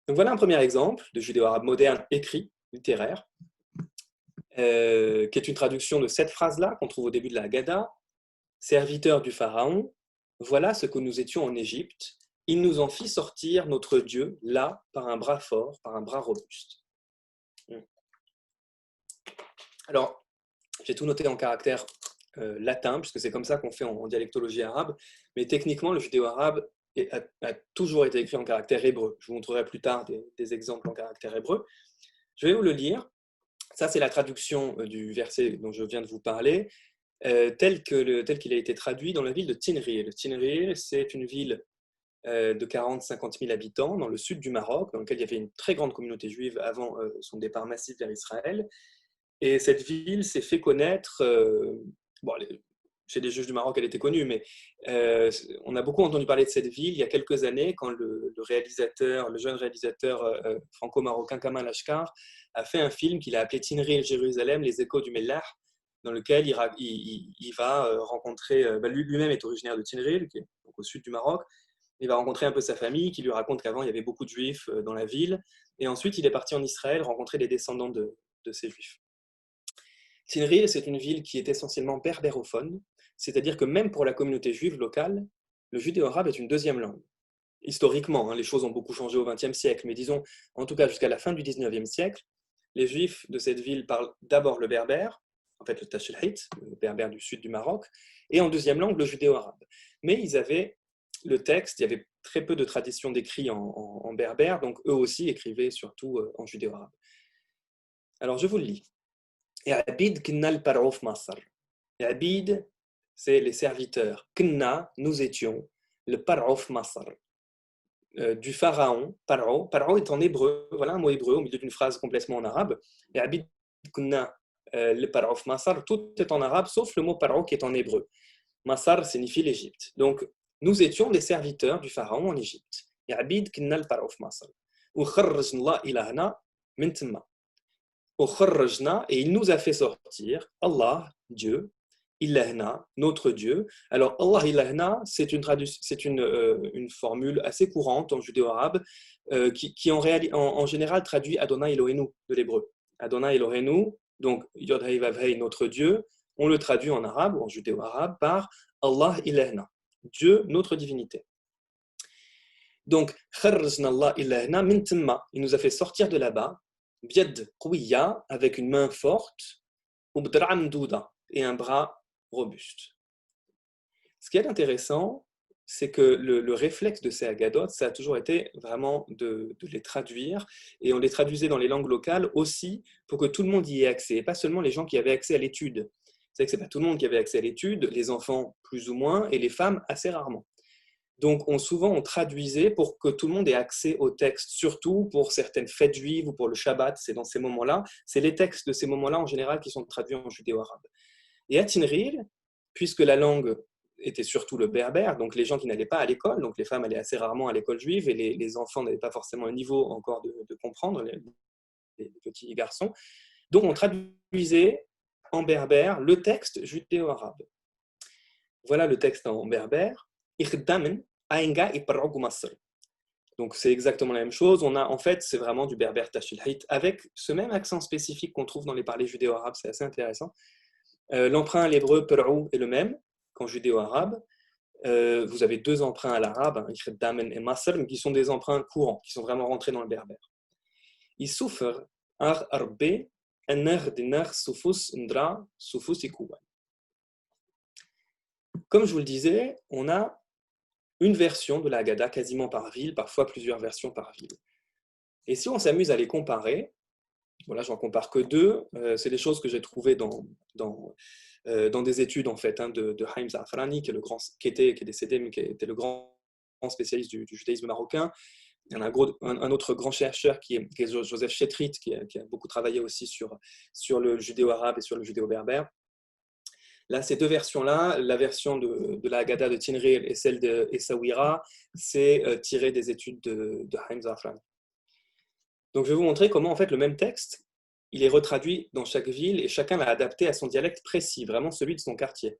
Donc voilà un premier exemple de judéo-arabe moderne écrit, littéraire, qui est une traduction de cette phrase-là qu'on trouve au début de la Haggadah. Serviteurs du Pharaon, voilà ce que nous étions en Égypte. Il nous en fit sortir notre Dieu, là, par un bras fort, par un bras robuste. Alors, j'ai tout noté en caractère latin, puisque c'est comme ça qu'on fait en dialectologie arabe, mais techniquement, le judéo-arabe a toujours été écrit en caractère hébreu. Je vous montrerai plus tard des exemples en caractère hébreu. Je vais vous le lire. Ça, c'est la traduction du verset dont je viens de vous parler. Tel qu'il a été traduit dans la ville de Tinril. Tinril, c'est une ville de 40-50 000 habitants dans le sud du Maroc, dans lequel il y avait une très grande communauté juive avant son départ massif vers Israël. Et cette ville s'est fait connaître, chez les juifs du Maroc, elle était connue, mais on a beaucoup entendu parler de cette ville il y a quelques années, quand le jeune réalisateur franco-marocain Kamal Ashkar a fait un film qu'il a appelé Tinril, Jérusalem, les échos du Mellah, dans lequel il va rencontrer, lui-même est originaire de Tinril, qui est donc au sud du Maroc. Il va rencontrer un peu sa famille, qui lui raconte qu'avant il y avait beaucoup de juifs dans la ville, et ensuite il est parti en Israël rencontrer les descendants de ces juifs. Tinril, c'est une ville qui est essentiellement berbérophone, c'est-à-dire que même pour la communauté juive locale, le judéo-arabe est une deuxième langue. Historiquement, les choses ont beaucoup changé au XXe siècle, mais disons, en tout cas jusqu'à la fin du XIXe siècle, les juifs de cette ville parlent d'abord le berbère, en fait le tachilhit, le berbère du sud du Maroc, et en deuxième langue le judéo-arabe. Mais ils avaient le texte, il y avait très peu de traditions d'écrit en berbère, donc eux aussi écrivaient surtout en judéo-arabe. Alors je vous le lis. Abid kinna al-par'ouf Masr. Abid, c'est les serviteurs. Kinna, nous étions, le par'ouf Masr. du pharaon, Paro. Paro est en hébreu, voilà un mot hébreu au milieu d'une phrase complètement en arabe. Et Abid Kunna, le Paro of Masar, tout est en arabe sauf le mot Paro qui est en hébreu. Masar signifie l'Égypte. Donc, nous étions des serviteurs du pharaon en Égypte. Et Abid Kunna le Paro of Masar. Ou kharrajna Allah ilahna min timma. Et il nous a fait sortir, Allah, Dieu, Ilahna, notre Dieu. Alors, Allah Ilahna, c'est une formule assez courante en judéo-arabe qui en général traduit Adonai Elohenu de l'hébreu. Adonai Elohenu, donc Yod Hei Vav Hei, notre Dieu, on le traduit en arabe ou en judéo-arabe par Allah Ilahna, Dieu, notre divinité. Donc, Kharrajna Allah Ilahna min timma, il nous a fait sortir de là-bas, Biad Qouya, avec une main forte, Ubdra Mdouda, et un bras robuste. Ce qui est intéressant, c'est que le réflexe de ces Haggadot, ça a toujours été vraiment de les traduire, et on les traduisait dans les langues locales aussi pour que tout le monde y ait accès, et pas seulement les gens qui avaient accès à l'étude. C'est que ce n'est pas tout le monde qui avait accès à l'étude, les enfants plus ou moins, et les femmes assez rarement. Donc, souvent, on traduisait pour que tout le monde ait accès au texte, surtout pour certaines fêtes juives ou pour le Shabbat, c'est dans ces moments-là. C'est les textes de ces moments-là, en général, qui sont traduits en judéo-arabe. Et à Tinril, puisque la langue était surtout le berbère, donc les gens qui n'allaient pas à l'école, donc les femmes allaient assez rarement à l'école juive et les enfants n'avaient pas forcément un niveau encore de comprendre, les petits garçons. Donc, on traduisait en berbère le texte judéo-arabe. Voilà le texte en berbère. Donc c'est exactement la même chose. En fait, c'est vraiment du berbère tachilhit avec ce même accent spécifique qu'on trouve dans les parlers judéo-arabes. C'est assez intéressant. L'emprunt à l'hébreu per'ou est le même qu'en judéo-arabe. Vous avez deux emprunts à l'arabe, damen et masr, qui sont des emprunts courants, qui sont vraiment rentrés dans le berbère. Il souffre ar arbe ener dinar sufus ndra sufus ikuwan. Comme je vous le disais, on a une version de la Haggadah quasiment par ville, parfois plusieurs versions par ville. Et si on s'amuse à les comparer, voilà, j'en compare que deux, c'est des choses que j'ai trouvées dans des études en fait, de Haïm Za'afrani, qui est décédé, mais qui était le grand spécialiste du judaïsme marocain. Il y en a un autre grand chercheur qui est Joseph Chetrit, qui a beaucoup travaillé aussi sur le judéo-arabe et sur le judéo-berbère. Là, ces deux versions-là, la version de la Haggadah de Tinril et celle de Essaouira, c'est tiré des études de Haïm Za'afrani. Donc, je vais vous montrer comment, en fait, le même texte, il est retraduit dans chaque ville et chacun l'a adapté à son dialecte précis, vraiment celui de son quartier.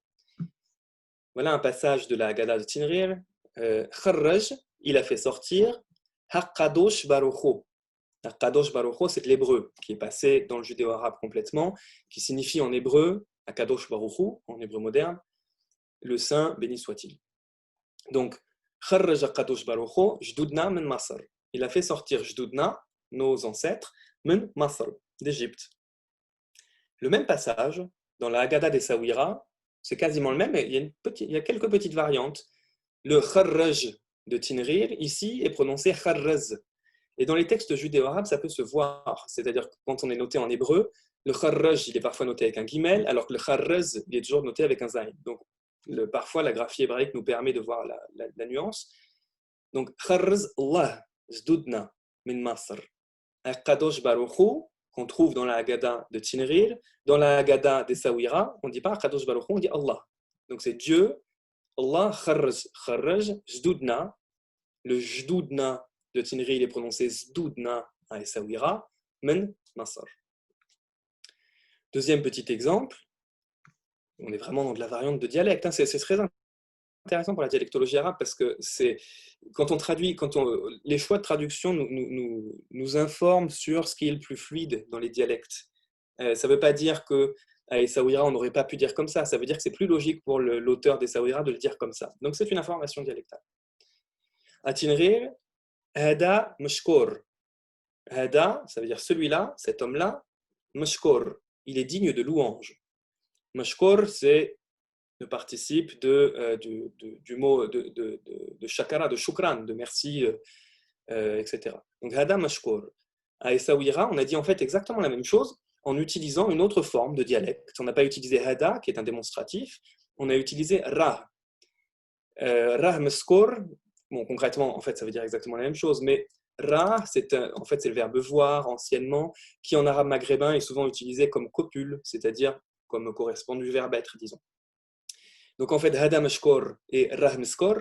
Voilà un passage de la Haggadah de Tinril. Kharraj, il a fait sortir Hakadosh Barucho. Hakadosh Barucho, c'est de l'hébreu qui est passé dans le judéo-arabe complètement, qui signifie en hébreu Hakadosh Baruchu, en hébreu moderne, le Saint béni soit-il. Donc, Kharraj Hakadosh Baruchu, Jdudna min Masar. Il a fait sortir Jdudna, nos ancêtres, min Masar, d'Égypte. Le même passage, dans la Haggadah d'Essaouira, c'est quasiment le même, mais il y a quelques petites variantes. Le Kharraj de Tinril, ici, est prononcé Kharraz. Et dans les textes judéo-arabes, ça peut se voir. C'est-à-dire que quand on est noté en hébreu, le Kharraj, il est parfois noté avec un guimel, alors que le Kharraz, il est toujours noté avec un zayn. Donc, parfois, la graphie hébraïque nous permet de voir la nuance. Donc, Kharraz Allah, Zdudna, min Masr. Kadosh Baruchu, qu'on trouve dans la Haggadah de Tinril, dans la Haggadah d'Essaouira, on ne dit pas Kadosh Baruchu, on dit Allah. Donc, c'est Dieu, Allah, Kharraj, Zdudna. Le Jdudna de Tinril est prononcé Zdudna à Essaouira, men Masar. Deuxième petit exemple, on est vraiment dans de la variante de dialecte. C'est très intéressant pour la dialectologie arabe parce que quand on traduit, les choix de traduction nous informent sur ce qui est le plus fluide dans les dialectes. Ça ne veut pas dire qu'à Essaouira, on n'aurait pas pu dire comme ça. Ça veut dire que c'est plus logique pour l'auteur d'Essaouira de le dire comme ça. Donc c'est une information dialectale. À Tinril, Hada Mashkour. Hada, ça veut dire celui-là, cet homme-là, Mashkour. Il est digne de louange. Mashkour, c'est le participe du mot de shakara, de shukran, de merci, etc. Donc, Hada Mashkour. À Essaouira, on a dit en fait exactement la même chose en utilisant une autre forme de dialecte. On n'a pas utilisé Hada, qui est un démonstratif, on a utilisé Rah. Rah Mashkour, bon, concrètement, en fait, ça veut dire exactement la même chose, mais ra, en fait, c'est le verbe voir anciennement, qui en arabe maghrébin est souvent utilisé comme copule, c'est-à-dire comme correspond du verbe être, disons. Donc en fait, hada mashkor et rah meskor,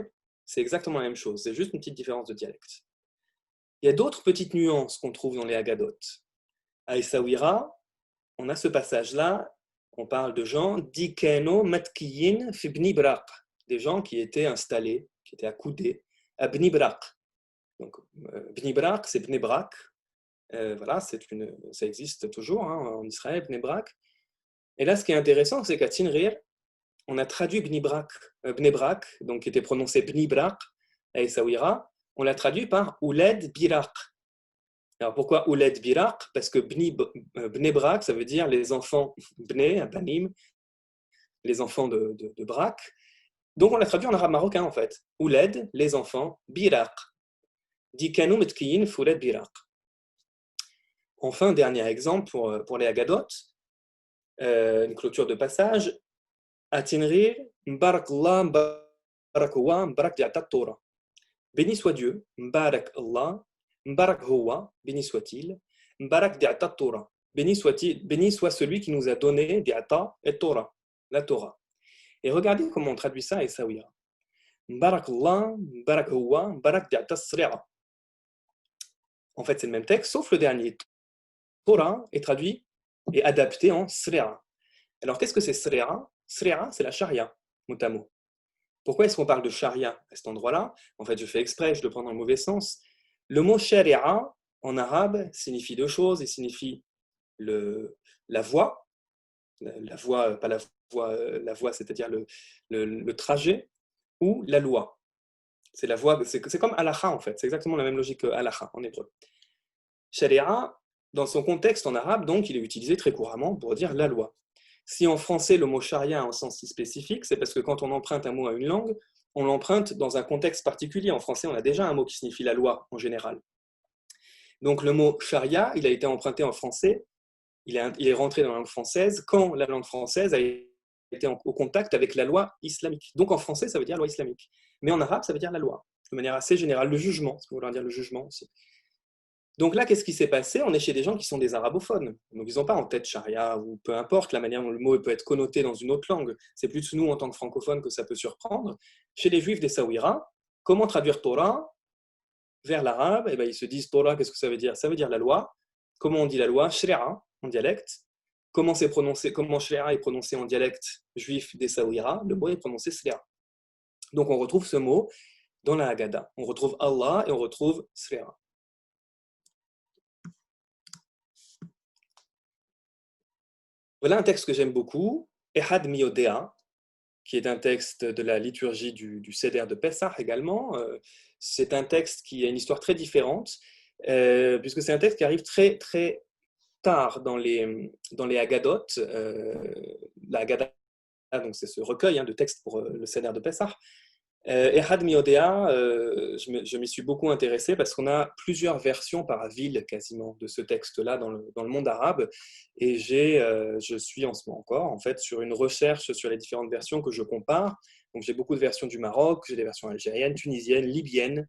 c'est exactement la même chose, c'est juste une petite différence de dialecte. Il y a d'autres petites nuances qu'on trouve dans les Haggadot. À Essaouira, on a ce passage-là, on parle de gens dikeno matkiyin fi bni braq, des gens qui étaient installés, qui étaient accoudés à bni braq. Donc bni braq, c'est bni brak. Voilà, ça existe toujours hein, en Israël, bni brak. Et là, ce qui est intéressant, c'est qu'à Tinrir, on a traduit bni brak, donc qui était prononcé bni brak à Essaouira, on l'a traduit par ouled biraq. Alors pourquoi Ouled Biraq? Parce que Bnei Brak, ça veut dire les enfants Bnei, Banim, les enfants de Brak. Donc on l'a traduit en arabe marocain en fait. Ouled, les enfants, Biraq. Dikanu metkiyin Fouled Biraq. Enfin, dernier exemple pour les Haggadot, une clôture de passage. Atinrir, Mbarak Allah, Mbarak Huwa, Mbarak Di'atat Torah. Béni soit Dieu, Mbarak Allah, Mbarak Huwa, béni soit-il, Mbarak Di'ata Torah, béni soit celui qui nous a donné Di'ata et Torah, la Torah. Et regardez comment on traduit ça à Essaouira. Mbarak Allah, Mbarak Huwa, Mbarak Di'ata Sri'a. En fait, c'est le même texte, sauf le dernier. Torah est traduit et adapté en Sri'a. Alors, qu'est-ce que c'est Sri'a? Sri'a, c'est la charia, mot à mot. Pourquoi est-ce qu'on parle de charia à cet endroit-là? En fait, je fais exprès, je le prends dans le mauvais sens. Le mot sharia en arabe signifie deux choses. Il signifie la voie, pas la voie, c'est-à-dire le trajet, ou la loi. C'est la voie, c'est comme halakha en fait, c'est exactement la même logique que halakha en hébreu. Sharia, dans son contexte en arabe, donc, il est utilisé très couramment pour dire la loi. Si en français le mot charia a un sens si spécifique, c'est parce que quand on emprunte un mot à une langue, on l'emprunte dans un contexte particulier. En français, on a déjà un mot qui signifie la loi en général. Donc le mot charia, il a été emprunté en français, il est rentré dans la langue française quand la langue française a été au contact avec la loi islamique. Donc en français, ça veut dire loi islamique. Mais en arabe, ça veut dire la loi, de manière assez générale. Le jugement, ça veut dire le jugement aussi. Donc là, qu'est-ce qui s'est passé? On est chez des gens qui sont des arabophones. Donc ils n'ont pas en tête charia, ou peu importe la manière dont le mot peut être connoté dans une autre langue. C'est plus nous, en tant que francophones, que ça peut surprendre. Chez les juifs d'Essaouira, comment traduire Torah vers l'arabe? Eh bien, ils se disent Torah, qu'est-ce que ça veut dire? Ça veut dire la loi. Comment on dit la loi? Shri'a, en dialecte. Comment Shri'a est prononcé en dialecte juif d'Essaouira? Le mot est prononcé Shri'a. Donc on retrouve ce mot dans la Haggadah. On retrouve Allah et on retrouve Shri'a. Voilà un texte que j'aime beaucoup, Ehad Miodea, qui est un texte de la liturgie du Seder de Pessah également. C'est un texte qui a une histoire très différente, puisque c'est un texte qui arrive très, très tard dans les Haggadot. La Haggadah, donc c'est ce recueil de textes pour le Seder de Pessah. Ehad Miodea, je m'y suis beaucoup intéressé parce qu'on a plusieurs versions par ville quasiment de ce texte-là dans le monde arabe, et je suis en ce moment encore en fait sur une recherche sur les différentes versions que je compare. Donc j'ai beaucoup de versions du Maroc, j'ai des versions algériennes, tunisiennes, libyennes,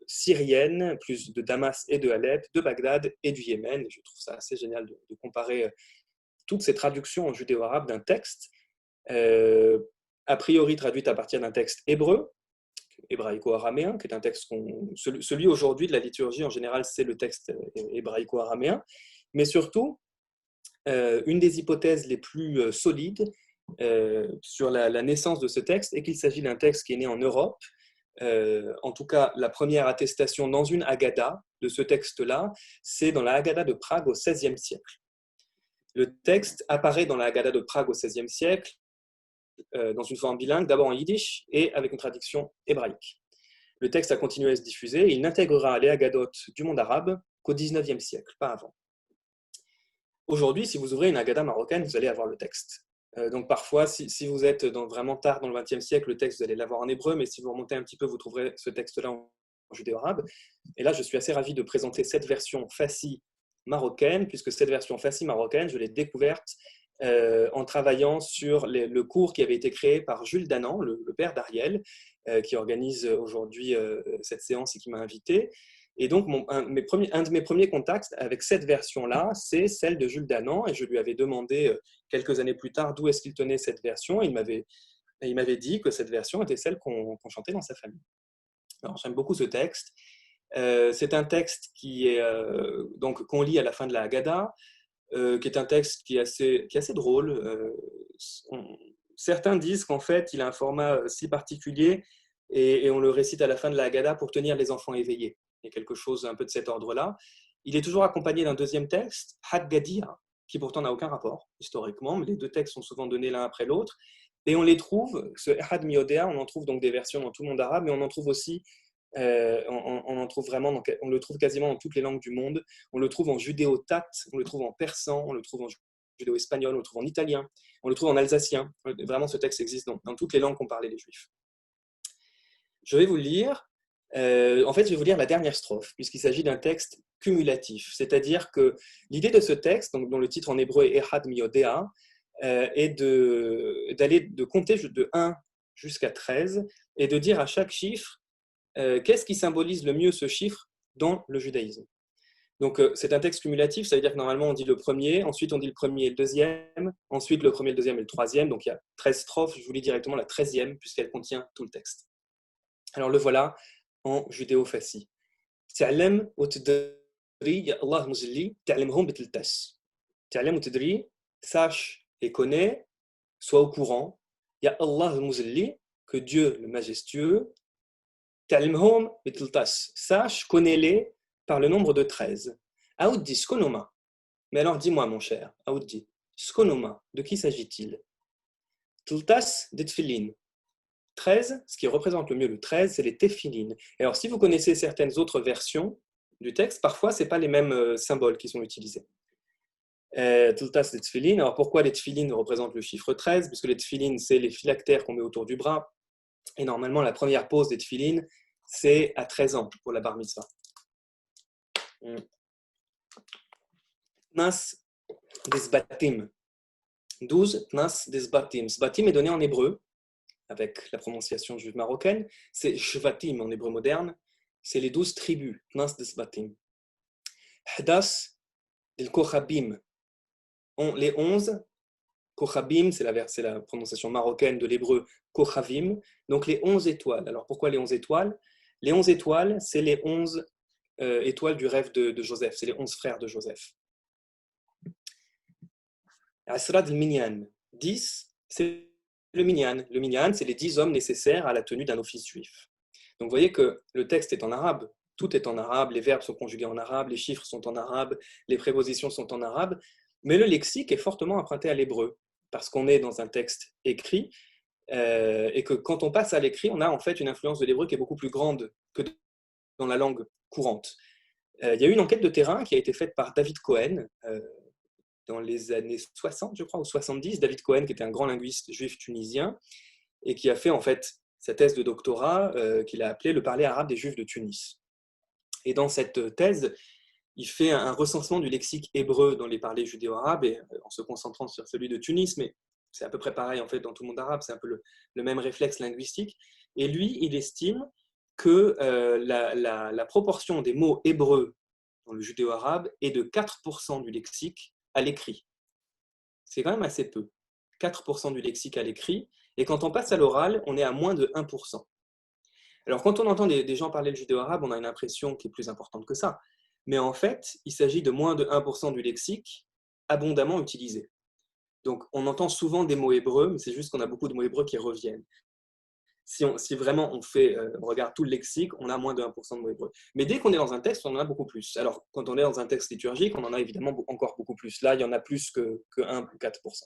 syriennes, plus de Damas et de Alep, de Bagdad et du Yémen. Et je trouve ça assez génial de comparer toutes ces traductions en judéo-arabe d'un texte. A priori traduite à partir d'un texte hébreu, hébraïco-araméen, qui est un texte celui aujourd'hui de la liturgie en général, c'est le texte hébraïco-araméen, mais surtout, une des hypothèses les plus solides sur la naissance de ce texte est qu'il s'agit d'un texte qui est né en Europe. En tout cas, la première attestation dans une Haggadah de ce texte-là, c'est dans la Haggadah de Prague au XVIe siècle. Le texte apparaît dans la Haggadah de Prague au XVIe siècle dans une forme bilingue, d'abord en yiddish et avec une traduction hébraïque. Le texte a continué à se diffuser et il n'intégrera les Haggadot du monde arabe qu'au XIXe siècle, pas avant. Aujourd'hui, si vous ouvrez une Haggadah marocaine, vous allez avoir le texte. Donc parfois, si vous êtes vraiment tard dans le XXe siècle, le texte, vous allez l'avoir en hébreu, mais si vous remontez un petit peu, vous trouverez ce texte-là en judéo-arabe. Et là, je suis assez ravi de présenter cette version Fassi marocaine, puisque cette version Fassi marocaine, je l'ai découverte en travaillant sur le cours qui avait été créé par Jules Danan, le père d'Ariel, qui organise aujourd'hui cette séance et qui m'a invité. Et donc, un de mes premiers contacts avec cette version-là, c'est celle de Jules Danan. Et je lui avais demandé quelques années plus tard d'où est-ce qu'il tenait cette version. Et il m'avait dit que cette version était celle qu'on chantait dans sa famille. Alors, j'aime beaucoup ce texte. C'est un texte qui est donc qu'on lit à la fin de la Haggadah, qui est un texte qui est assez drôle. Certains disent qu'en fait, il a un format si particulier et on le récite à la fin de la Haggadah pour tenir les enfants éveillés. Il y a quelque chose un peu de cet ordre-là. Il est toujours accompagné d'un deuxième texte, Haggadah, qui pourtant n'a aucun rapport historiquement, mais les deux textes sont souvent donnés l'un après l'autre. Et on les trouve, ce Ehad Miodea, on en trouve donc des versions dans tout le monde arabe, mais on en trouve aussi on en trouve vraiment, on le trouve quasiment dans toutes les langues du monde. On le trouve en judéo-tat, on le trouve en persan, on le trouve en judéo-espagnol, on le trouve en italien, on le trouve en alsacien. Vraiment, ce texte existe dans toutes les langues qu'ont parlé les Juifs. Je vais vous le lire. En fait, je vais vous lire la dernière strophe, puisqu'il s'agit d'un texte cumulatif. C'est-à-dire que l'idée de ce texte, dont le titre en hébreu est Ehad Miodea, est de compter de 1 jusqu'à 13 et de dire à chaque chiffre qu'est-ce qui symbolise le mieux ce chiffre dans le judaïsme. Donc, c'est un texte cumulatif, ça veut dire que normalement on dit le premier, ensuite on dit le premier et le deuxième, ensuite le premier, le deuxième et le troisième. Donc, il y a 13 strophes, je vous lis directement la 13e, puisqu'elle contient tout le texte. Alors, le voilà en judéo-fassi. Ta'lam wa tadri ya Allah muzli, ta'lamhum bitltas. Ta'lam wa tadri, sache et connais, sois au courant. Ya Allah muzli, que Dieu le majestueux, ta'lamhum bitltas. Sache, connais-les par le nombre de 13. Aoudi skonoma. Mais alors dis-moi mon cher, Aoudi, skonoma, de qui s'agit-il? Tiltas de tfilin. 13, ce qui représente le mieux le 13, c'est les téphilines. Et alors, si vous connaissez certaines autres versions du texte, parfois, ce n'est pas les mêmes symboles qui sont utilisés. Tiltas de tfilin. Alors, pourquoi les tfilines représentent le chiffre 13? Puisque les tfilines, c'est les phylactères qu'on met autour du bras. Et normalement, la première pose des tfilines, c'est à 13 ans pour la bar mitzvah. Tnas des batim. 12, tnas des batim. Sbatim est donné en hébreu, avec la prononciation juive marocaine, c'est Shvatim en hébreu moderne, c'est les 12 tribus, Tnas des Batim. Hadas del Kochabim, les 11, Kochabim, c'est la prononciation marocaine de l'hébreu Kochavim, donc les 11 étoiles. Alors pourquoi les 11 étoiles? Les 11 étoiles, c'est les 11 étoiles du rêve de Joseph, c'est les 11 frères de Joseph. Asrad al-Minyan, 10, c'est le minyan. Le minyan, c'est les 10 hommes nécessaires à la tenue d'un office juif. Donc vous voyez que le texte est en arabe, tout est en arabe, les verbes sont conjugués en arabe, les chiffres sont en arabe, les prépositions sont en arabe, mais le lexique est fortement emprunté à l'hébreu, parce qu'on est dans un texte écrit, et que quand on passe à l'écrit, on a en fait une influence de l'hébreu qui est beaucoup plus grande que dans la langue courante. Il y a eu une enquête de terrain qui a été faite par David Cohen, dans les années 60, je crois, ou 70, David Cohen, qui était un grand linguiste juif tunisien, et qui a fait en fait sa thèse de doctorat qu'il a appelée « Le parler arabe des juifs de Tunis ». Et dans cette thèse, il fait un recensement du lexique hébreu dans les parlers judéo-arabes, et en se concentrant sur celui de Tunis, mais c'est à peu près pareil en fait dans tout le monde arabe, c'est un peu le même réflexe linguistique. Et lui, il estime que la proportion des mots hébreux dans le judéo-arabe est de 4% du lexique à l'écrit. C'est quand même assez peu. 4% du lexique à l'écrit. Et quand on passe à l'oral, on est à moins de 1%. Alors, quand on entend des gens parler le judéo-arabe, on a une impression qui est plus importante que ça. Mais en fait, il s'agit de moins de 1% du lexique abondamment utilisé. Donc, on entend souvent des mots hébreux, mais c'est juste qu'on a beaucoup de mots hébreux qui reviennent. Si vraiment on regarde tout le lexique, on a moins de 1% de mots hébreux. Mais dès qu'on est dans un texte, on en a beaucoup plus. Alors, quand on est dans un texte liturgique, on en a évidemment encore beaucoup plus. Là, il y en a plus que 1 ou 4%.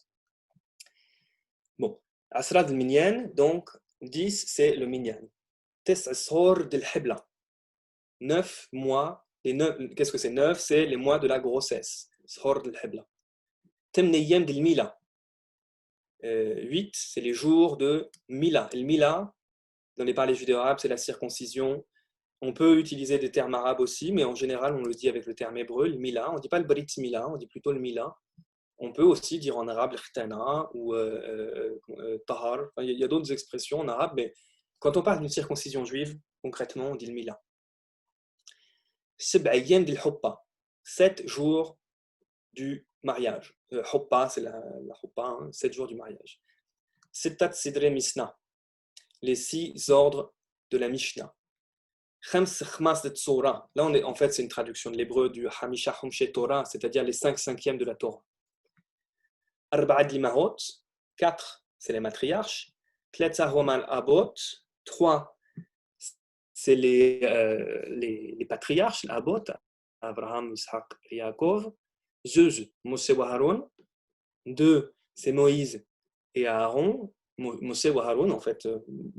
Bon, Asra del Minyan, donc 10, c'est le Minyan. Tes Ashor del Hebla. 9 mois. Qu'est-ce que c'est 9? C'est les mois de la grossesse. Ashor del Hebla. Temneyem del Mila. 8, c'est les jours de Mila. Le Mila, dans les parlers judéo-arabes, c'est la circoncision. On peut utiliser des termes arabes aussi, mais en général, on le dit avec le terme hébreu, le Mila. On ne dit pas le Brit Mila, on dit plutôt le Mila. On peut aussi dire en arabe l'ikhtana ou tahar. Enfin, il y a d'autres expressions en arabe, mais quand on parle d'une circoncision juive, concrètement, on dit le mila. 7 أيام ديال الحبة, 7 jours du mariage. Hoppa, c'est la hoppa, hein, 7 jours du mariage. Sittat Sidre Misna, les 6 ordres de la Mishnah. Khams Khmas de Tzora, là en fait c'est une traduction de l'hébreu du Hamisha Humshe Torah, c'est-à-dire les 5 cinquièmes de la Torah. Arba'ad Limahot, 4 c'est les matriarches. Tletza Romal Abot, 3 c'est les patriarches, l'Abot, Abraham, Ishaq et Yaakov. Zuz, Moshe wa Haroun. 2, c'est Moïse et Aaron. Moshe wa Haroun, en fait,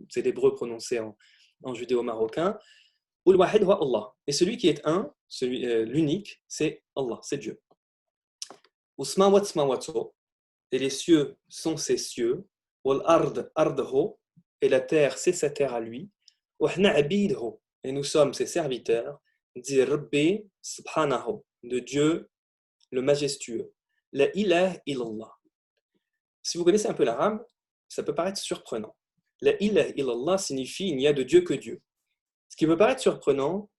c'est l'hébreu prononcé en judéo-marocain. Ul Wahid wa Allah. Et celui qui est un, l'unique, c'est Allah, c'est Dieu. Usma wat smawatso. Et les cieux sont ses cieux. Wal ard ardho. Et la terre, c'est sa terre à lui. Wahna abidho. Et nous sommes ses serviteurs. Di Rabbi subhanahu. De Dieu, le majestueux. La ilah illallah. Si vous connaissez un peu l'arabe, ça peut paraître surprenant. La ilah illallah signifie il n'y a de Dieu que Dieu. Ce qui peut paraître surprenant,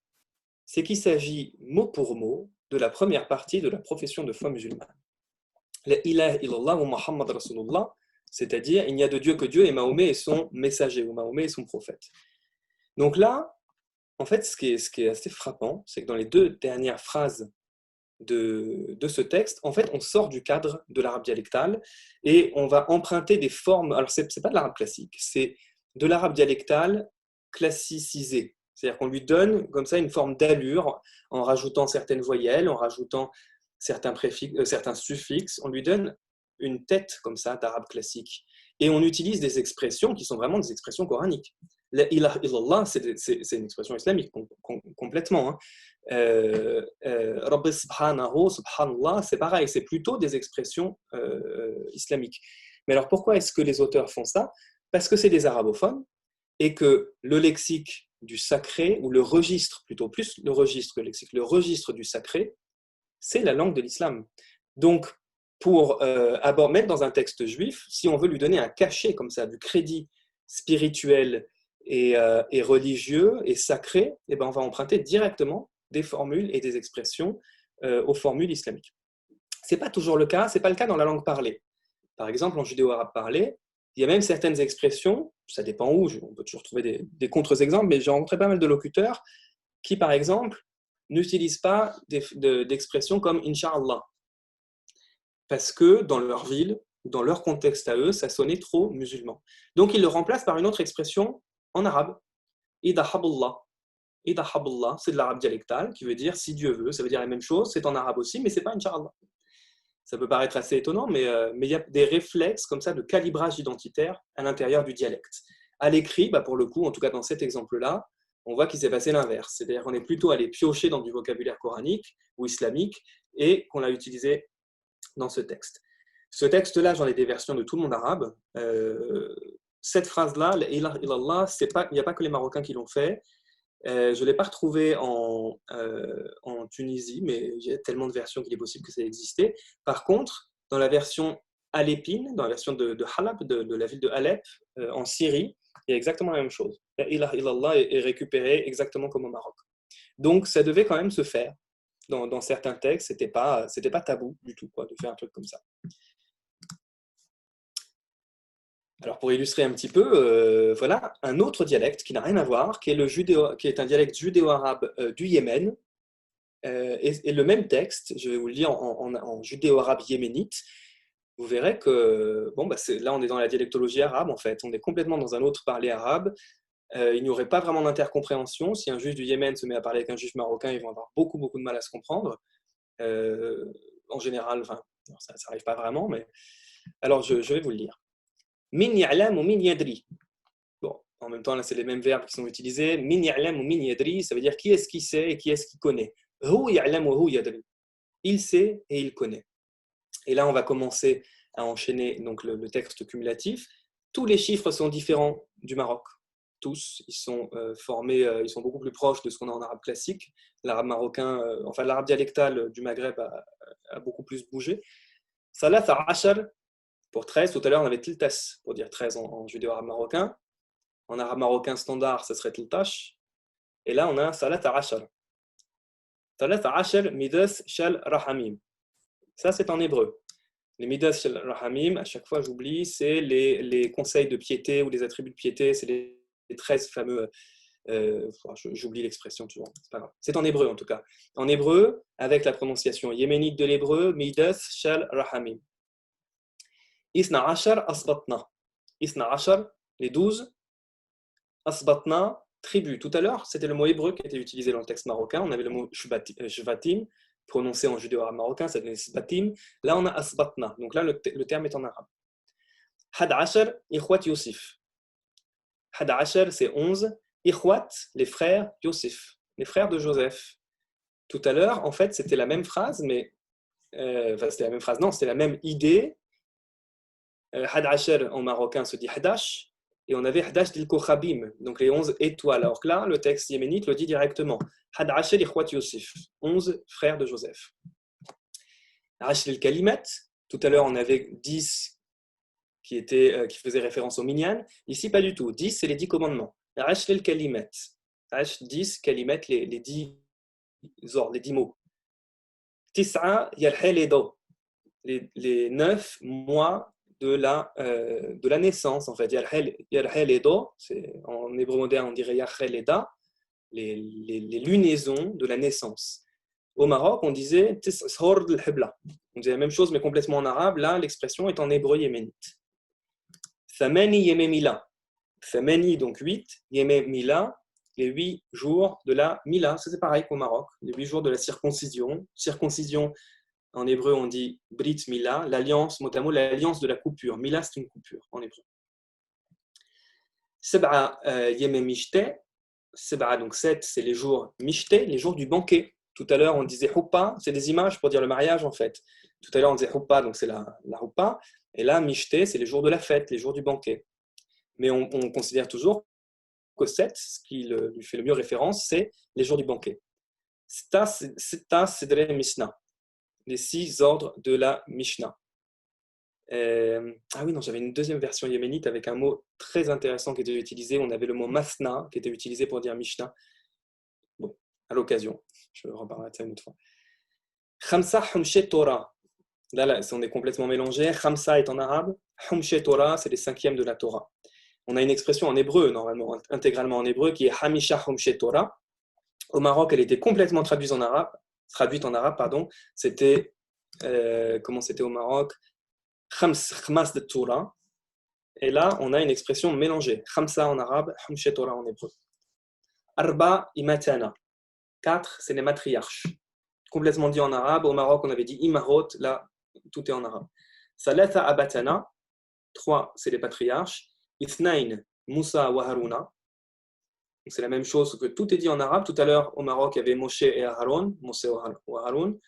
c'est qu'il s'agit mot pour mot de la première partie de la profession de foi musulmane. La ilaha illallah wa Muhammad Rasulullah, c'est-à-dire il n'y a de Dieu que Dieu et Mahomet est son messager, ou Mahomet est son prophète. Donc là, en fait, ce qui est assez frappant, c'est que dans les 2 dernières phrases de ce texte, en fait, on sort du cadre de l'arabe dialectal et on va emprunter des formes. Alors, c'est pas de l'arabe classique, c'est de l'arabe dialectal classicisé. C'est-à-dire qu'on lui donne comme ça une forme d'allure en rajoutant certaines voyelles, en rajoutant certains suffixes. On lui donne une tête comme ça d'arabe classique. Et on utilise des expressions qui sont vraiment des expressions coraniques. La ilaha illallah, c'est une expression islamique complètement. Hein. Rabbi subhanahu, subhanallah, c'est pareil, c'est plutôt des expressions islamiques. Mais alors pourquoi est-ce que les auteurs font ça? Parce que c'est des arabophones et que le lexique du sacré, ou le registre, plutôt plus le registre que le lexique, le registre du sacré, c'est la langue de l'islam. Donc, pour mettre dans un texte juif, si on veut lui donner un cachet comme ça, du crédit spirituel et religieux et sacré, eh ben on va emprunter directement des formules et des expressions aux formules islamiques. Ce n'est pas toujours le cas, ce n'est pas le cas dans la langue parlée. Par exemple, en judéo-arabe parlé, il y a même certaines expressions, ça dépend où, on peut toujours trouver des contre-exemples, mais j'ai rencontré pas mal de locuteurs qui, par exemple, n'utilisent pas d'expressions comme Inch'Allah, parce que dans leur ville, dans leur contexte à eux, ça sonnait trop musulman. Donc ils le remplacent par une autre expression en arabe, Idahabullah. Idahabullah, c'est de l'arabe dialectal, qui veut dire si Dieu veut, ça veut dire la même chose, c'est en arabe aussi, mais c'est pas Inch'Allah. Ça peut paraître assez étonnant, mais il y a des réflexes comme ça de calibrage identitaire à l'intérieur du dialecte. À l'écrit, pour le coup, en tout cas dans cet exemple-là, on voit qu'il s'est passé l'inverse. C'est-à-dire qu'on est plutôt allé piocher dans du vocabulaire coranique ou islamique et qu'on l'a utilisé dans ce texte. Ce texte-là, j'en ai des versions de tout le monde arabe. Cette phrase-là, la ilaha illallah, il n'y a pas que les Marocains qui l'ont fait. Je ne l'ai pas retrouvé en Tunisie, mais il y a tellement de versions qu'il est possible que ça ait existé. Par contre, dans la version alépine, dans la version de Halab, de la ville de Alep, en Syrie, il y a exactement la même chose. La ilaha illallah est récupérée exactement comme au Maroc. Donc, ça devait quand même se faire. Dans certains textes, c'était pas tabou du tout, de faire un truc comme ça. Alors pour illustrer un petit peu, voilà un autre dialecte qui n'a rien à voir, qui est un dialecte judéo-arabe du Yémen, et le même texte, je vais vous le lire en judéo-arabe yéménite. Vous verrez que là on est dans la dialectologie arabe en fait, on est complètement dans un autre parler arabe. Il n'y aurait pas vraiment d'intercompréhension. Si un juif du Yémen se met à parler avec un juif marocain, ils vont avoir beaucoup de mal à se comprendre. En général, ça n'arrive pas vraiment, mais alors je vais vous le lire. Min ya'lam ou min yadri. Bon, en même temps, là, c'est les mêmes verbes qui sont utilisés. Min ya'lam ou min yadri, ça veut dire qui est-ce qui sait et qui est-ce qui connaît. Hu ya'lam ou hu yadri. Il sait et il connaît. Et là, on va commencer à enchaîner donc, le texte cumulatif. Tous les chiffres sont différents du Maroc. Tous, ils sont formés, ils sont beaucoup plus proches de ce qu'on a en arabe classique. L'arabe marocain, l'arabe dialectal du Maghreb a beaucoup plus bougé. Thalatha ashar pour 13. Tout à l'heure, on avait tiltas pour dire 13 en judéo-arabe marocain. En arabe marocain standard, ça serait tiltash. Et là, on a Thalatha ashar. Thalatha ashar midas shal rahamim. Ça, c'est en hébreu. Les midas shal rahamim, à chaque fois, j'oublie, c'est les conseils de piété ou les attributs de piété. C'est les 13 fameux. J'oublie l'expression toujours, c'est pas grave. C'est en hébreu en tout cas. En hébreu, avec la prononciation yéménite de l'hébreu, midas shal rahamim. Isna ashar asbatna. Isna ashar, les 12. Asbatna, tribu. Tout à l'heure, c'était le mot hébreu qui était utilisé dans le texte marocain. On avait le mot shvatim, prononcé en judéo-arabe marocain, ça donnait sbatim. Là, on a asbatna. Donc là, le terme est en arabe. Had ashar, ikhwat Yosif. Had ashar, c'est 11. Ikhwat, les frères Yosef, les frères de Joseph. Tout à l'heure, en fait, c'était la même phrase, mais c'était la même phrase, non, c'était la même idée. Had ashar en marocain se dit hadash, et on avait hadash dil kochabim, donc les 11 étoiles. Alors que là, le texte yéménite le dit directement. Had ashar ikhwat Yosef, 11 frères de Joseph. Ashar el kalimat, tout à l'heure, on avait 10 qui faisaient référence au minyan. Ici, pas du tout. 10, c'est les 10 commandements. Ashar el kalimat. 10 kalimat, les 10 ordres, les 10 mots. Tis'a yalheledo, les 9 mois de la naissance, en fait. Yalheledo, en hébreu moderne, on dirait yalheleda, les lunaisons de la naissance. Au Maroc, on disait Tishor al-Hibla. On disait la même chose, mais complètement en arabe. Là, l'expression est en hébreu yéménite. Thamani yememila. Thamani, donc 8. Yememila, les 8 jours de la Mila. C'est pareil qu'au Maroc. Les 8 jours de la circoncision. Circoncision, en hébreu, on dit Brit Mila, l'alliance, mot à mot, l'alliance de la coupure. Mila, c'est une coupure en hébreu. Seb'a yemem mishte. Seb'a, donc 7, c'est les jours mishte, les jours du banquet. Tout à l'heure, on disait houpa, c'est des images pour dire le mariage en fait. Tout à l'heure, on disait houpa, donc c'est la houpa. Et là, mishte, c'est les jours de la fête, les jours du banquet. Mais on considère toujours que 7, ce qui lui fait le mieux référence, c'est les jours du banquet. Sita Sidre Mishnah, les 6 ordres de la Mishnah. Ah oui, non, j'avais une deuxième version yéménite avec un mot très intéressant qui était utilisé. On avait le mot masna qui était utilisé pour dire Mishnah. Bon, à l'occasion, je reparlerai de ça une autre fois. Khamsa Humshe Torah. Là, on est complètement mélangé. Khamsa est en arabe. Humshe Torah, c'est les 5e de la Torah. On a une expression en hébreu, normalement, intégralement en hébreu, qui est Hamisha Humshe Torah. Au Maroc, elle était complètement traduite en arabe. C'était, comment c'était au Maroc? Khmas de Torah. Et là, on a une expression mélangée. Khamsa en arabe, Humshe Torah en hébreu. Arba imatana. 4, c'est les matriarches. Complètement dit en arabe. Au Maroc, on avait dit imarot. Là, tout est en arabe. Salatha abatana. 3, c'est les patriarches. Ithnain, Moussa wa Haruna. C'est la même chose que tout est dit en arabe. Tout à l'heure, au Maroc, il y avait Moshe et Aaron. Moshe ou Haroun.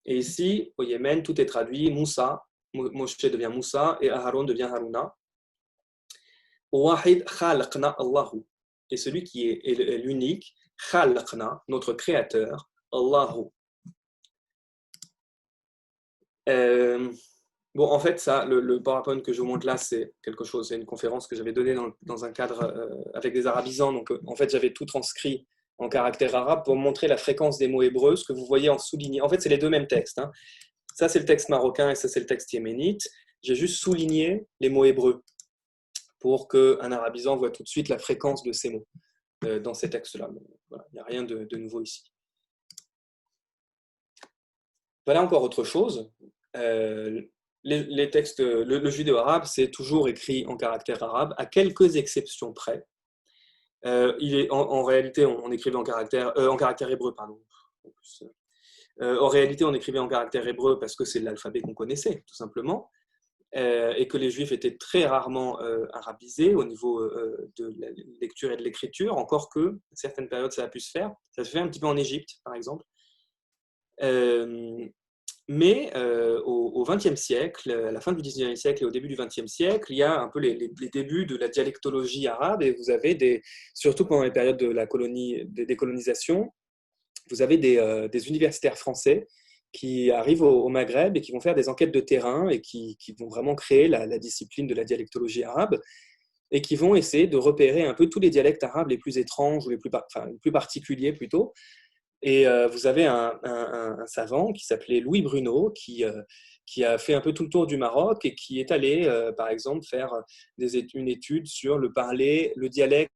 Et ici, au Yémen, tout est traduit. Moussa. Moshe devient Moussa et Aaron devient Haruna. Wahid khalaqna Allahu. Et celui qui est l'unique, khalaqna, notre créateur, Allahu. Bon, en fait, ça, le PowerPoint que je vous montre là, c'est quelque chose, c'est une conférence que j'avais donnée dans un cadre avec des arabisants. Donc, en fait, j'avais tout transcrit en caractère arabe pour montrer la fréquence des mots hébreux, ce que vous voyez en souligné. En fait, c'est les deux mêmes textes. Hein. Ça, c'est le texte marocain et ça, c'est le texte yéménite. J'ai juste souligné les mots hébreux pour qu'un arabisant voit tout de suite la fréquence de ces mots dans ces textes-là. Bon, voilà, il n'y a rien de nouveau ici. Voilà encore autre chose. Les textes, le judéo-arabe, c'est toujours écrit en caractère arabe, à quelques exceptions près. En réalité, on écrivait en caractère hébreu, pardon. En réalité, on écrivait en caractère hébreu parce que c'est l'alphabet qu'on connaissait, tout simplement, et que les Juifs étaient très rarement arabisés au niveau de la lecture et de l'écriture, encore que, à certaines périodes, ça a pu se faire. Ça se fait un petit peu en Égypte, par exemple. Mais au XXe siècle, à la fin du XIXe siècle et au début du XXe siècle, il y a un peu les débuts de la dialectologie arabe, et vous avez surtout pendant les périodes de la décolonisation, vous avez des universitaires français qui arrivent au Maghreb et qui vont faire des enquêtes de terrain et qui vont vraiment créer la discipline de la dialectologie arabe et qui vont essayer de repérer un peu tous les dialectes arabes les plus étranges ou les plus particuliers plutôt. Et vous avez un savant qui s'appelait Louis Bruno qui a fait un peu tout le tour du Maroc et qui est allé, par exemple, faire une étude sur le dialecte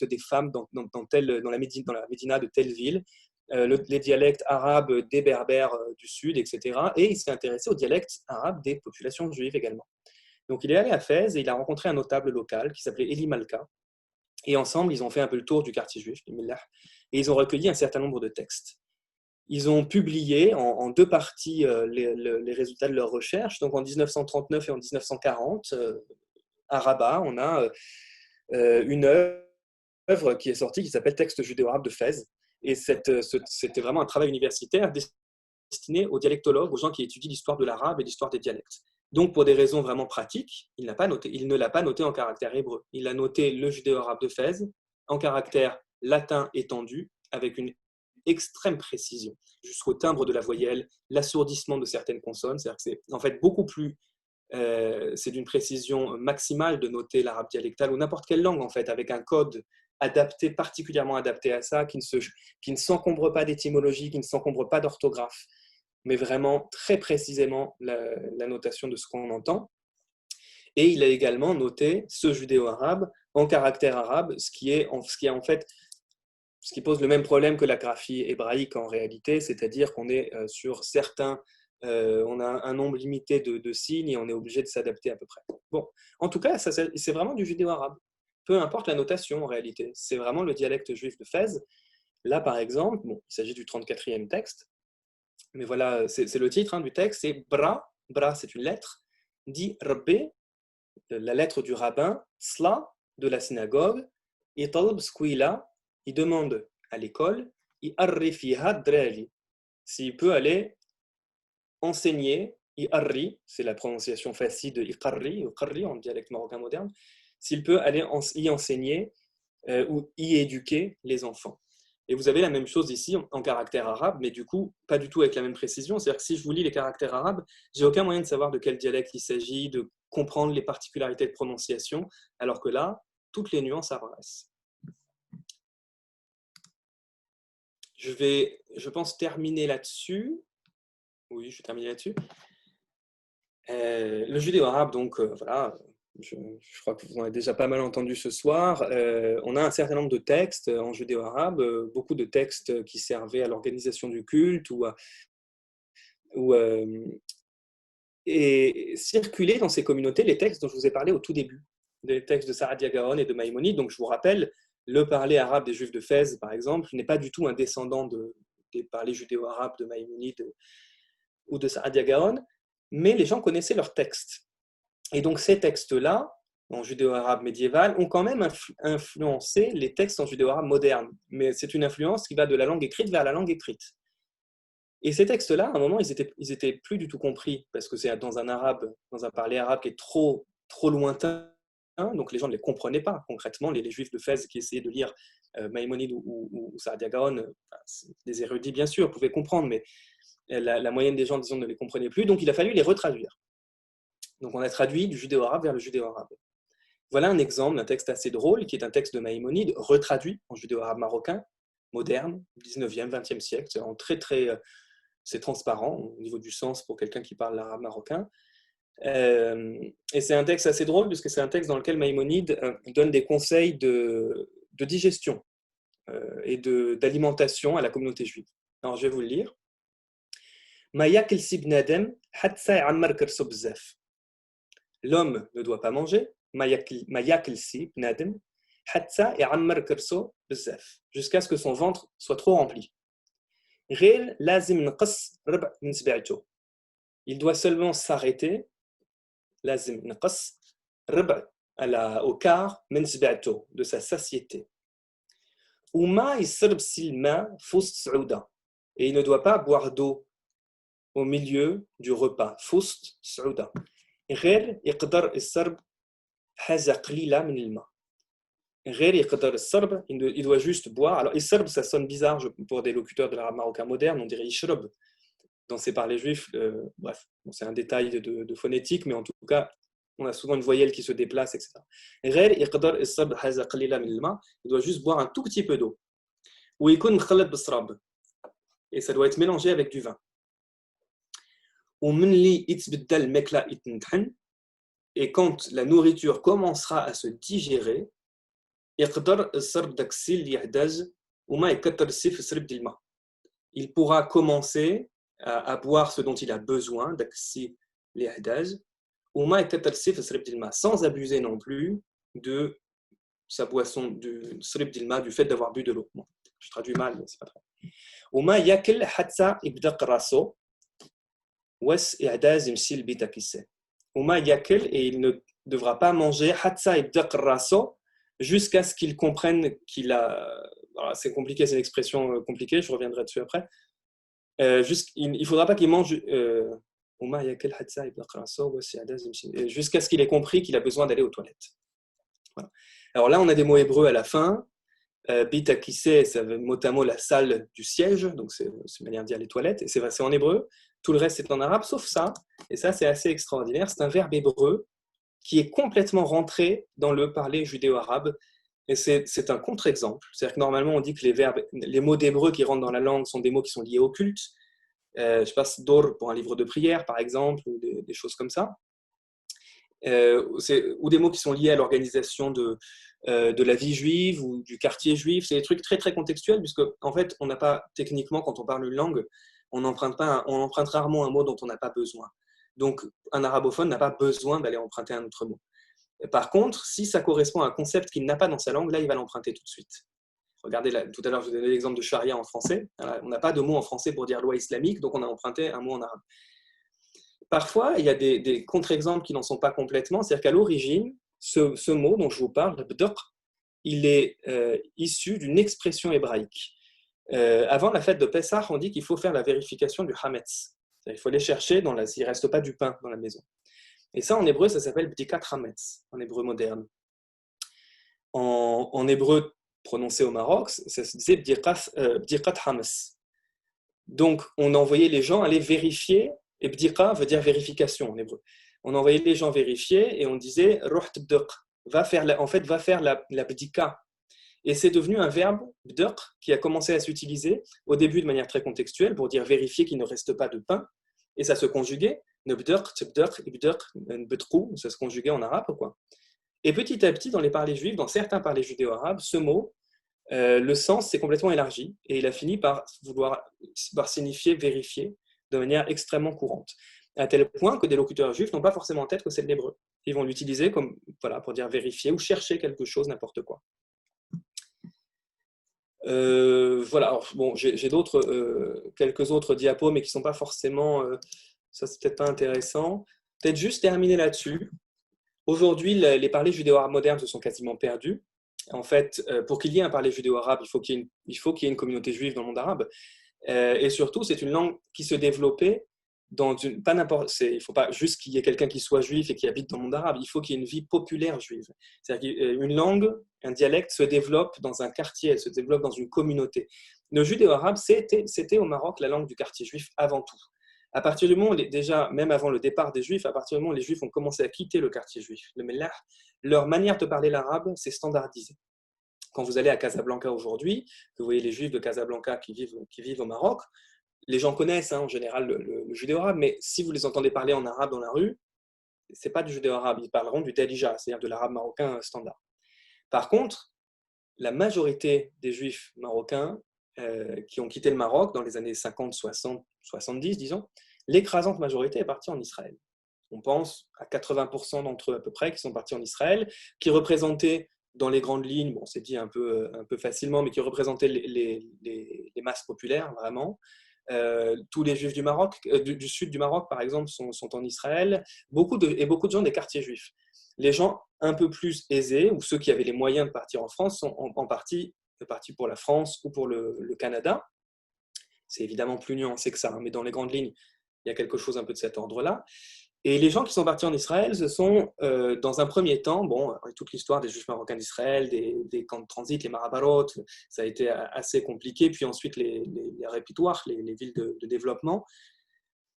des femmes dans la médina de telle ville, les dialectes arabes des Berbères du sud, etc. Et il s'est intéressé aux dialectes arabes des populations juives également. Donc il est allé à Fès et il a rencontré un notable local qui s'appelait Eli Malka. Et ensemble, ils ont fait un peu le tour du quartier juif, et ils ont recueilli un certain nombre de textes. Ils ont publié en deux parties les résultats de leurs recherches. Donc en 1939 et en 1940, à Rabat, on a une œuvre qui est sortie qui s'appelle Texte judéo-arabe de Fès. Et c'était vraiment un travail universitaire destiné aux dialectologues, aux gens qui étudient l'histoire de l'arabe et l'histoire des dialectes. Donc, pour des raisons vraiment pratiques, il ne l'a pas noté en caractère hébreu. Il a noté le judéo-arabe de Fès en caractère latin étendu, avec une extrême précision, jusqu'au timbre de la voyelle, l'assourdissement de certaines consonnes. C'est-à-dire que c'est en fait beaucoup plus c'est d'une précision maximale de noter l'arabe dialectal ou n'importe quelle langue en fait, avec un code adapté, particulièrement adapté à ça, qui ne s'encombre pas d'étymologie, qui ne s'encombre pas d'orthographe, mais vraiment très précisément la notation de ce qu'on entend. Et il a également noté ce judéo-arabe en caractère arabe, ce qui pose le même problème que la graphie hébraïque en réalité, c'est-à-dire qu'on est sur on a un nombre limité de signes et on est obligé de s'adapter à peu près. Bon, en tout cas, c'est vraiment du judéo-arabe. Peu importe la notation en réalité, c'est vraiment le dialecte juif de Fès. Là, par exemple, il s'agit du 34e texte, mais voilà, c'est le titre du texte, c'est Bra, Bra c'est une lettre, dit Rabbe, la lettre du rabbin, Sla, de la synagogue, et Talb Squila, il demande à l'école, s'il peut aller enseigner, c'est la prononciation facile de Iqarri en dialecte marocain moderne, s'il peut aller y enseigner ou y éduquer les enfants. Et vous avez la même chose ici en caractère arabe, mais du coup, pas du tout avec la même précision. C'est-à-dire que si je vous lis les caractères arabes, j'ai aucun moyen de savoir de quel dialecte il s'agit, de comprendre les particularités de prononciation, alors que là, toutes les nuances apparaissent. Je vais, je pense, terminer là-dessus. Oui, je vais terminer là-dessus. Le judéo-arabe, donc voilà, je crois que vous en avez déjà pas mal entendu ce soir. On a un certain nombre de textes en judéo-arabe, beaucoup de textes qui servaient à l'organisation du culte et circulaient dans ces communautés les textes dont je vous ai parlé au tout début, des textes de Saadia Gaon et de Maïmonide. Donc je vous rappelle, le parler arabe des Juifs de Fès, par exemple, n'est pas du tout un descendant des parlers judéo-arabes de Maïmonide ou de Saadia Gaon, mais les gens connaissaient leurs textes. Et donc ces textes-là, en judéo-arabe médiéval, ont quand même influencé les textes en judéo-arabe moderne. Mais c'est une influence qui va de la langue écrite vers la langue écrite. Et ces textes-là, à un moment, ils étaient plus du tout compris, parce que c'est dans un parler arabe qui est trop lointain, donc les gens ne les comprenaient pas concrètement. Les Juifs de Fès qui essayaient de lire Maïmonide ou Saadia Gaon, des érudits bien sûr, pouvaient comprendre, mais la moyenne des gens, disons, ne les comprenaient plus, donc il a fallu les retraduire. Donc on a traduit du judéo-arabe vers le judéo-arabe. Voilà un exemple d'un texte assez drôle, qui est un texte de Maïmonide, retraduit en judéo-arabe marocain, moderne, 19e, 20e siècle. C'est transparent au niveau du sens pour quelqu'un qui parle l'arabe marocain. Et c'est un texte assez drôle, puisque c'est un texte dans lequel Maïmonide donne des conseils de digestion et d'alimentation à la communauté juive. Alors je vais vous le lire. L'homme ne doit pas manger, jusqu'à ce que son ventre soit trop rempli. Il doit seulement s'arrêter au quart de sa satiété. Et il ne doit pas boire d'eau au milieu du repas. Fust Saouda. غير يقدر السرب حاجة قليلة من الماء. غير يقدر السرب, il doit juste boire. Alors, السرب, ça sonne bizarre pour des locuteurs de l'arabe marocain moderne, on dirait يشرب. dans ces parlers juifs. Bref, bon, c'est un détail de phonétique, mais en tout cas, on a souvent une voyelle qui se déplace, etc. Il doit juste boire un tout petit peu d'eau. Et ça doit être mélangé avec du vin. Et quand la nourriture commencera à se digérer, il pourra commencer à boire ce dont il a besoin, sans abuser non plus de sa boisson, du fait d'avoir bu de l'eau. Bon, je traduis mal, mais c'est pas grave. Et il ne devra pas manger jusqu'à ce qu'il comprenne qu'il a... Alors, c'est compliqué, c'est une expression compliquée, je reviendrai dessus après. Il ne faudra pas qu'il mange jusqu'à ce qu'il ait compris qu'il a besoin d'aller aux toilettes. Voilà. Alors là, on a des mots hébreux à la fin. Bita kissé, ça veut mot à mot la salle du siège, donc c'est une manière de dire les toilettes, et c'est en hébreu. Tout le reste c'est en arabe, sauf ça, et ça c'est assez extraordinaire. C'est un verbe hébreu qui est complètement rentré dans le parler judéo-arabe, et c'est un contre-exemple. C'est-à-dire que normalement on dit que les mots d'hébreu qui rentrent dans la langue sont des mots qui sont liés au culte. Je passe d'or pour un livre de prière, par exemple, ou des choses comme ça. Ou des mots qui sont liés à l'organisation de la vie juive ou du quartier juif. C'est des trucs très très contextuels, puisque en fait on n'a pas, techniquement, quand on parle une langue, on emprunte rarement un mot dont on n'a pas besoin. Donc un arabophone n'a pas besoin d'aller emprunter un autre mot. Par contre, si ça correspond à un concept qu'il n'a pas dans sa langue, là il va l'emprunter tout de suite. Regardez, tout à l'heure je vous ai donné l'exemple de charia en français. On n'a pas de mot en français pour dire loi islamique, donc on a emprunté un mot en arabe. Parfois, il y a des contre-exemples qui n'en sont pas complètement. C'est-à-dire qu'à l'origine, ce mot dont je vous parle, le bdr, il est issu d'une expression hébraïque. Avant la fête de Pessah, on dit qu'il faut faire la vérification du hametz. Il faut aller chercher s'il ne reste pas du pain dans la maison. Et ça, en hébreu, ça s'appelle bdikat hametz, en hébreu moderne. En hébreu prononcé au Maroc, ça se disait bdikat hametz. Donc, on envoyait les gens aller vérifier. Et bdiqa veut dire vérification en hébreu. On envoyait les gens vérifier et on disait ruh tbdiq, va faire la bdiqa. Et c'est devenu un verbe bdiq qui a commencé à s'utiliser au début de manière très contextuelle pour dire vérifier qu'il ne reste pas de pain. Et ça se conjuguait nebdiq, tbdiq, ibdiq, nbedqu, ça se conjuguait en arabe, quoi. Et petit à petit, dans les parlers juifs, dans certains parlers judéo-arabes, ce mot, le sens s'est complètement élargi et il a fini par signifier vérifier de manière extrêmement courante, à tel point que des locuteurs juifs n'ont pas forcément en tête que c'est de l'hébreu. Ils vont l'utiliser comme, pour dire vérifier ou chercher quelque chose, n'importe quoi. Alors, bon, j'ai quelques autres diapos, mais qui ne sont pas forcément... ça, c'est peut-être pas intéressant. Peut-être juste terminer là-dessus. Aujourd'hui, les parlers judéo-arabes modernes se sont quasiment perdus. En fait, pour qu'il y ait un parler judéo-arabe, il faut qu'il y ait une communauté juive dans le monde arabe. Et surtout, c'est une langue qui se développait dans pas n'importe. Il ne faut pas juste qu'il y ait quelqu'un qui soit juif et qui habite dans le monde arabe. Il faut qu'il y ait une vie populaire juive. C'est-à-dire qu'une langue, un dialecte se développe dans un quartier, elle se développe dans une communauté. Le judéo-arabe, c'était au Maroc la langue du quartier juif avant tout. À partir du moment, déjà, même avant le départ des Juifs, à partir du moment où les Juifs ont commencé à quitter le quartier juif, le Mellah, leur manière de parler l'arabe s'est standardisée. Quand vous allez à Casablanca aujourd'hui, que vous voyez les Juifs de Casablanca qui vivent au Maroc, les gens connaissent en général le judéo-arabe, mais si vous les entendez parler en arabe dans la rue, ce n'est pas du judéo-arabe, ils parleront du dalija, c'est-à-dire de l'arabe marocain standard. Par contre, la majorité des Juifs marocains qui ont quitté le Maroc dans les années 50, 60, 70, disons, l'écrasante majorité est partie en Israël. On pense à 80% d'entre eux à peu près qui sont partis en Israël, qui représentaient dans les grandes lignes, bon, c'est dit un peu facilement, mais qui représentaient les masses populaires, vraiment. Tous les Juifs du Maroc, du sud du Maroc, par exemple, sont en Israël, beaucoup de gens des quartiers juifs. Les gens un peu plus aisés, ou ceux qui avaient les moyens de partir en France, sont en partie partis pour la France ou pour le Canada. C'est évidemment plus nuancé que ça, mais dans les grandes lignes, il y a quelque chose un peu de cet ordre-là. Et les gens qui sont partis en Israël, ce sont, dans un premier temps, bon, toute l'histoire des Juifs marocains d'Israël, des camps de transit, les Marabarot, ça a été assez compliqué, puis ensuite les répitoires, les villes de développement.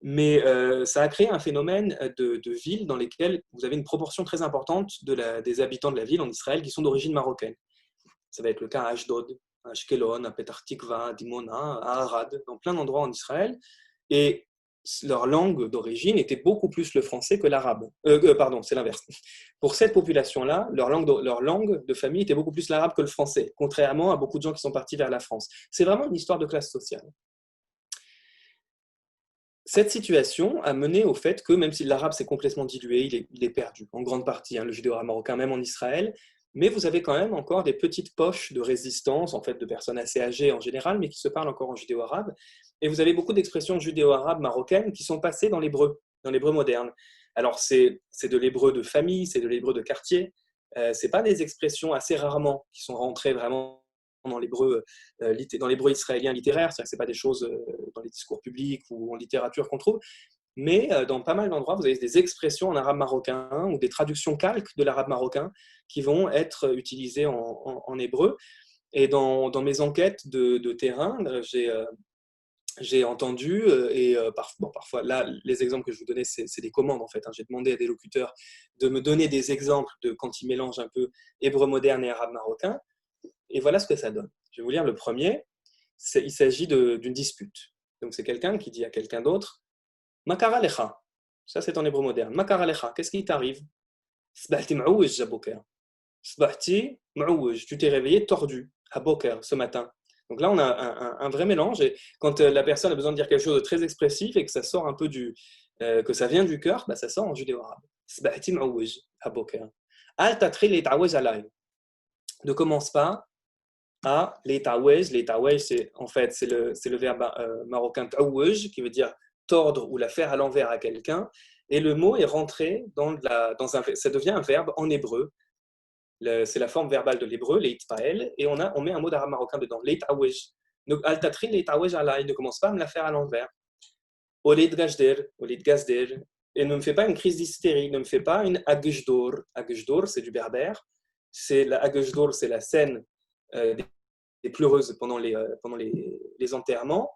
Mais ça a créé un phénomène de villes dans lesquelles vous avez une proportion très importante des habitants de la ville en Israël qui sont d'origine marocaine. Ça va être le cas à Ashdod, à Ashkelon, à Petah Tikva, à Dimona, à Arad, dans plein d'endroits en Israël. Et leur langue d'origine était beaucoup plus le français que l'arabe. Pardon, c'est l'inverse. Pour cette population-là, leur langue de famille était beaucoup plus l'arabe que le français, contrairement à beaucoup de gens qui sont partis vers la France. C'est vraiment une histoire de classe sociale. Cette situation a mené au fait que, même si l'arabe s'est complètement dilué, il est perdu, en grande partie, le judéo-arabe marocain, même en Israël, mais vous avez quand même encore des petites poches de résistance, en fait, de personnes assez âgées en général, mais qui se parlent encore en judéo-arabe. Et vous avez beaucoup d'expressions judéo-arabes marocaines qui sont passées dans l'hébreu moderne. Alors, c'est de l'hébreu de famille, c'est de l'hébreu de quartier. Ce pas des expressions assez rarement qui sont rentrées vraiment dans l'hébreu israélien littéraire, c'est-à-dire que ce pas des choses dans les discours publics ou en littérature qu'on trouve, mais dans pas mal d'endroits, vous avez des expressions en arabe marocain ou des traductions calques de l'arabe marocain qui vont être utilisées en hébreu. Et dans mes enquêtes de terrain, j'ai entendu, parfois, là, les exemples que je vous donnais, c'est des commandes en fait. J'ai demandé à des locuteurs de me donner des exemples de quand ils mélangent un peu hébreu moderne et arabe marocain. Et voilà ce que ça donne. Je vais vous lire le premier. Il s'agit d'une dispute. Donc c'est quelqu'un qui dit à quelqu'un d'autre Makara lecha. Ça c'est en hébreu moderne. Makara lecha, qu'est-ce qui t'arrive? Sbahti ma'ouj à boker. Sbahti ma'ouj. Tu t'es réveillé tordu à boker ce matin. Donc là on a un vrai mélange. Et quand la personne a besoin de dire quelque chose de très expressif et que ça sort un peu que ça vient du cœur, ça sort en judéo-arabe. Sbahti ma'ouj à boker. Al tatri li ta'ouj alay. Ne commence pas à les ta'wej. Les ta'wej, c'est le verbe marocain ta'wej, qui veut dire tordre ou la faire à l'envers à quelqu'un. Et le mot est rentré ça devient un verbe en hébreu. C'est la forme verbale de l'hébreu, leitpael, et on met un mot d'arabe marocain dedans, leit ta'wej. Donc, al tatri leit ta'wej alay, ne commence pas à me la faire à l'envers. Olid gazder, et ne me fais pas une crise d'hystérie, ne me fais pas une agjdor. Agjdor, c'est du berbère. La agjdor, c'est la scène des pleureuses pendant les enterrements.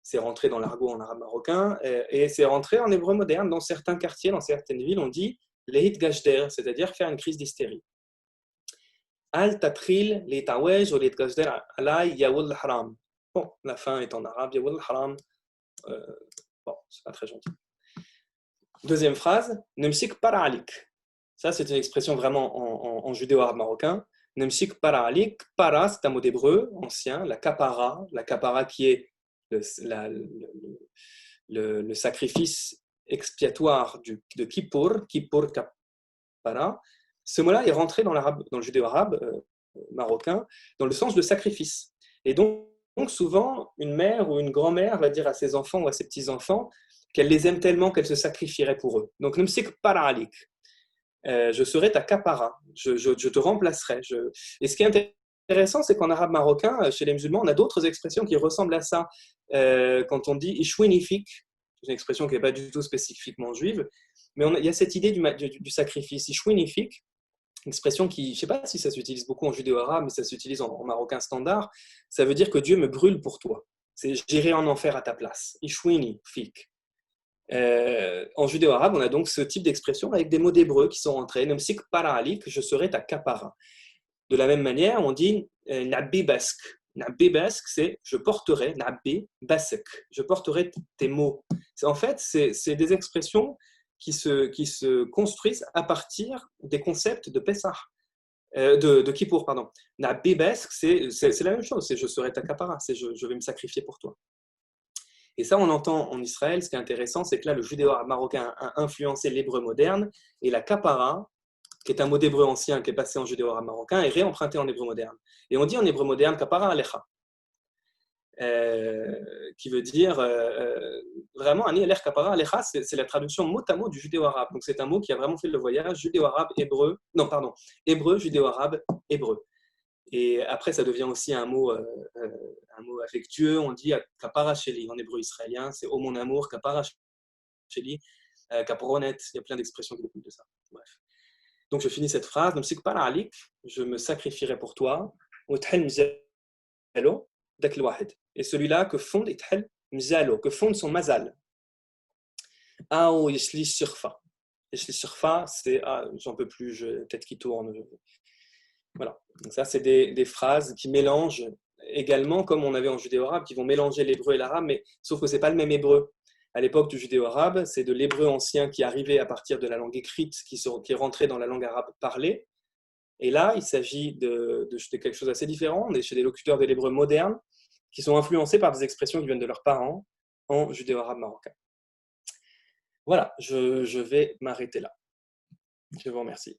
C'est rentré dans l'argot en arabe marocain et c'est rentré en hébreu moderne. Dans certains quartiers, dans certaines villes, on dit lehit gashder, c'est-à-dire faire une crise d'hystérie. Al tatril les tawej ou les gashder alay yawul haram. Bon, la fin est en arabe, yawul haram. Bon, c'est pas très gentil. Deuxième phrase, nemsik para alik. Ça, c'est une expression vraiment en judéo-arabe marocain. Nemsik para alik. Para, c'est un mot d'hébreu ancien, la kapara qui est le sacrifice expiatoire de Kippour kapara. Ce mot-là est rentré dans le judéo-arabe marocain dans le sens de sacrifice. Et donc, souvent, une mère ou une grand-mère va dire à ses enfants ou à ses petits-enfants qu'elle les aime tellement qu'elle se sacrifierait pour eux. Donc, nemsik para alik. Je serai ta kapara, je te remplacerai. Et ce qui est intéressant, c'est qu'en arabe marocain, chez les musulmans, on a d'autres expressions qui ressemblent à ça. Quand on dit ishwinifik, c'est une expression qui n'est pas du tout spécifiquement juive, mais il y a cette idée du sacrifice. Ishwinifik, une expression qui, je ne sais pas si ça s'utilise beaucoup en judéo-arabe, mais ça s'utilise en marocain standard, ça veut dire que Dieu me brûle pour toi. C'est j'irai en enfer à ta place. Ishwinifik. En judéo-arabe, on a donc ce type d'expression avec des mots d'hébreu qui sont rentrés. Nemsik para alik, je serai ta kapara. De la même manière, on dit nabbi bask. Nabbi bask, c'est je porterai, nabbi bask, je porterai tes mots. En fait, c'est des expressions qui se construisent à partir des concepts de Pessah, de Kippour, pardon. Nabbi bask, c'est la même chose, c'est je serai ta kapara, c'est je vais me sacrifier pour toi. Et ça, on entend en Israël. Ce qui est intéressant, c'est que là, le judéo-arabe marocain a influencé l'hébreu moderne, et la kapara, qui est un mot d'hébreu ancien qui est passé en judéo-arabe marocain, est réemprunté en hébreu moderne. Et on dit en hébreu moderne kapara alecha, qui veut dire vraiment ani alech kapara alecha, c'est la traduction mot à mot du judéo-arabe. Donc c'est un mot qui a vraiment fait le voyage judéo-arabe hébreu, non pardon, hébreu judéo-arabe hébreu. Et après, ça devient aussi un mot affectueux. On dit kapara sheli en hébreu israélien, c'est oh mon amour, kapara sheli, kapronet. Il y a plein d'expressions qui découlent de ça. Bref. Donc je finis cette phrase. Nemsik para alik, je me sacrifierai pour toi. Et celui-là que fonde Ithel Mzalo, que fonde son mazal. Ah, ou Yeshli Surfa. Yeshli Surfa, c'est j'en peux plus, tête qui tourne. Voilà. Donc ça, c'est des phrases qui mélangent également, comme on avait en judéo-arabe, qui vont mélanger l'hébreu et l'arabe, mais sauf que ce n'est pas le même hébreu. À l'époque du judéo-arabe, c'est de l'hébreu ancien qui arrivait à partir de la langue écrite, qui est rentré dans la langue arabe parlée. Et là, il s'agit de quelque chose d'assez différent. On est chez des locuteurs de l'hébreu moderne qui sont influencés par des expressions qui viennent de leurs parents en judéo-arabe marocain. Voilà, je vais m'arrêter là. Je vous remercie.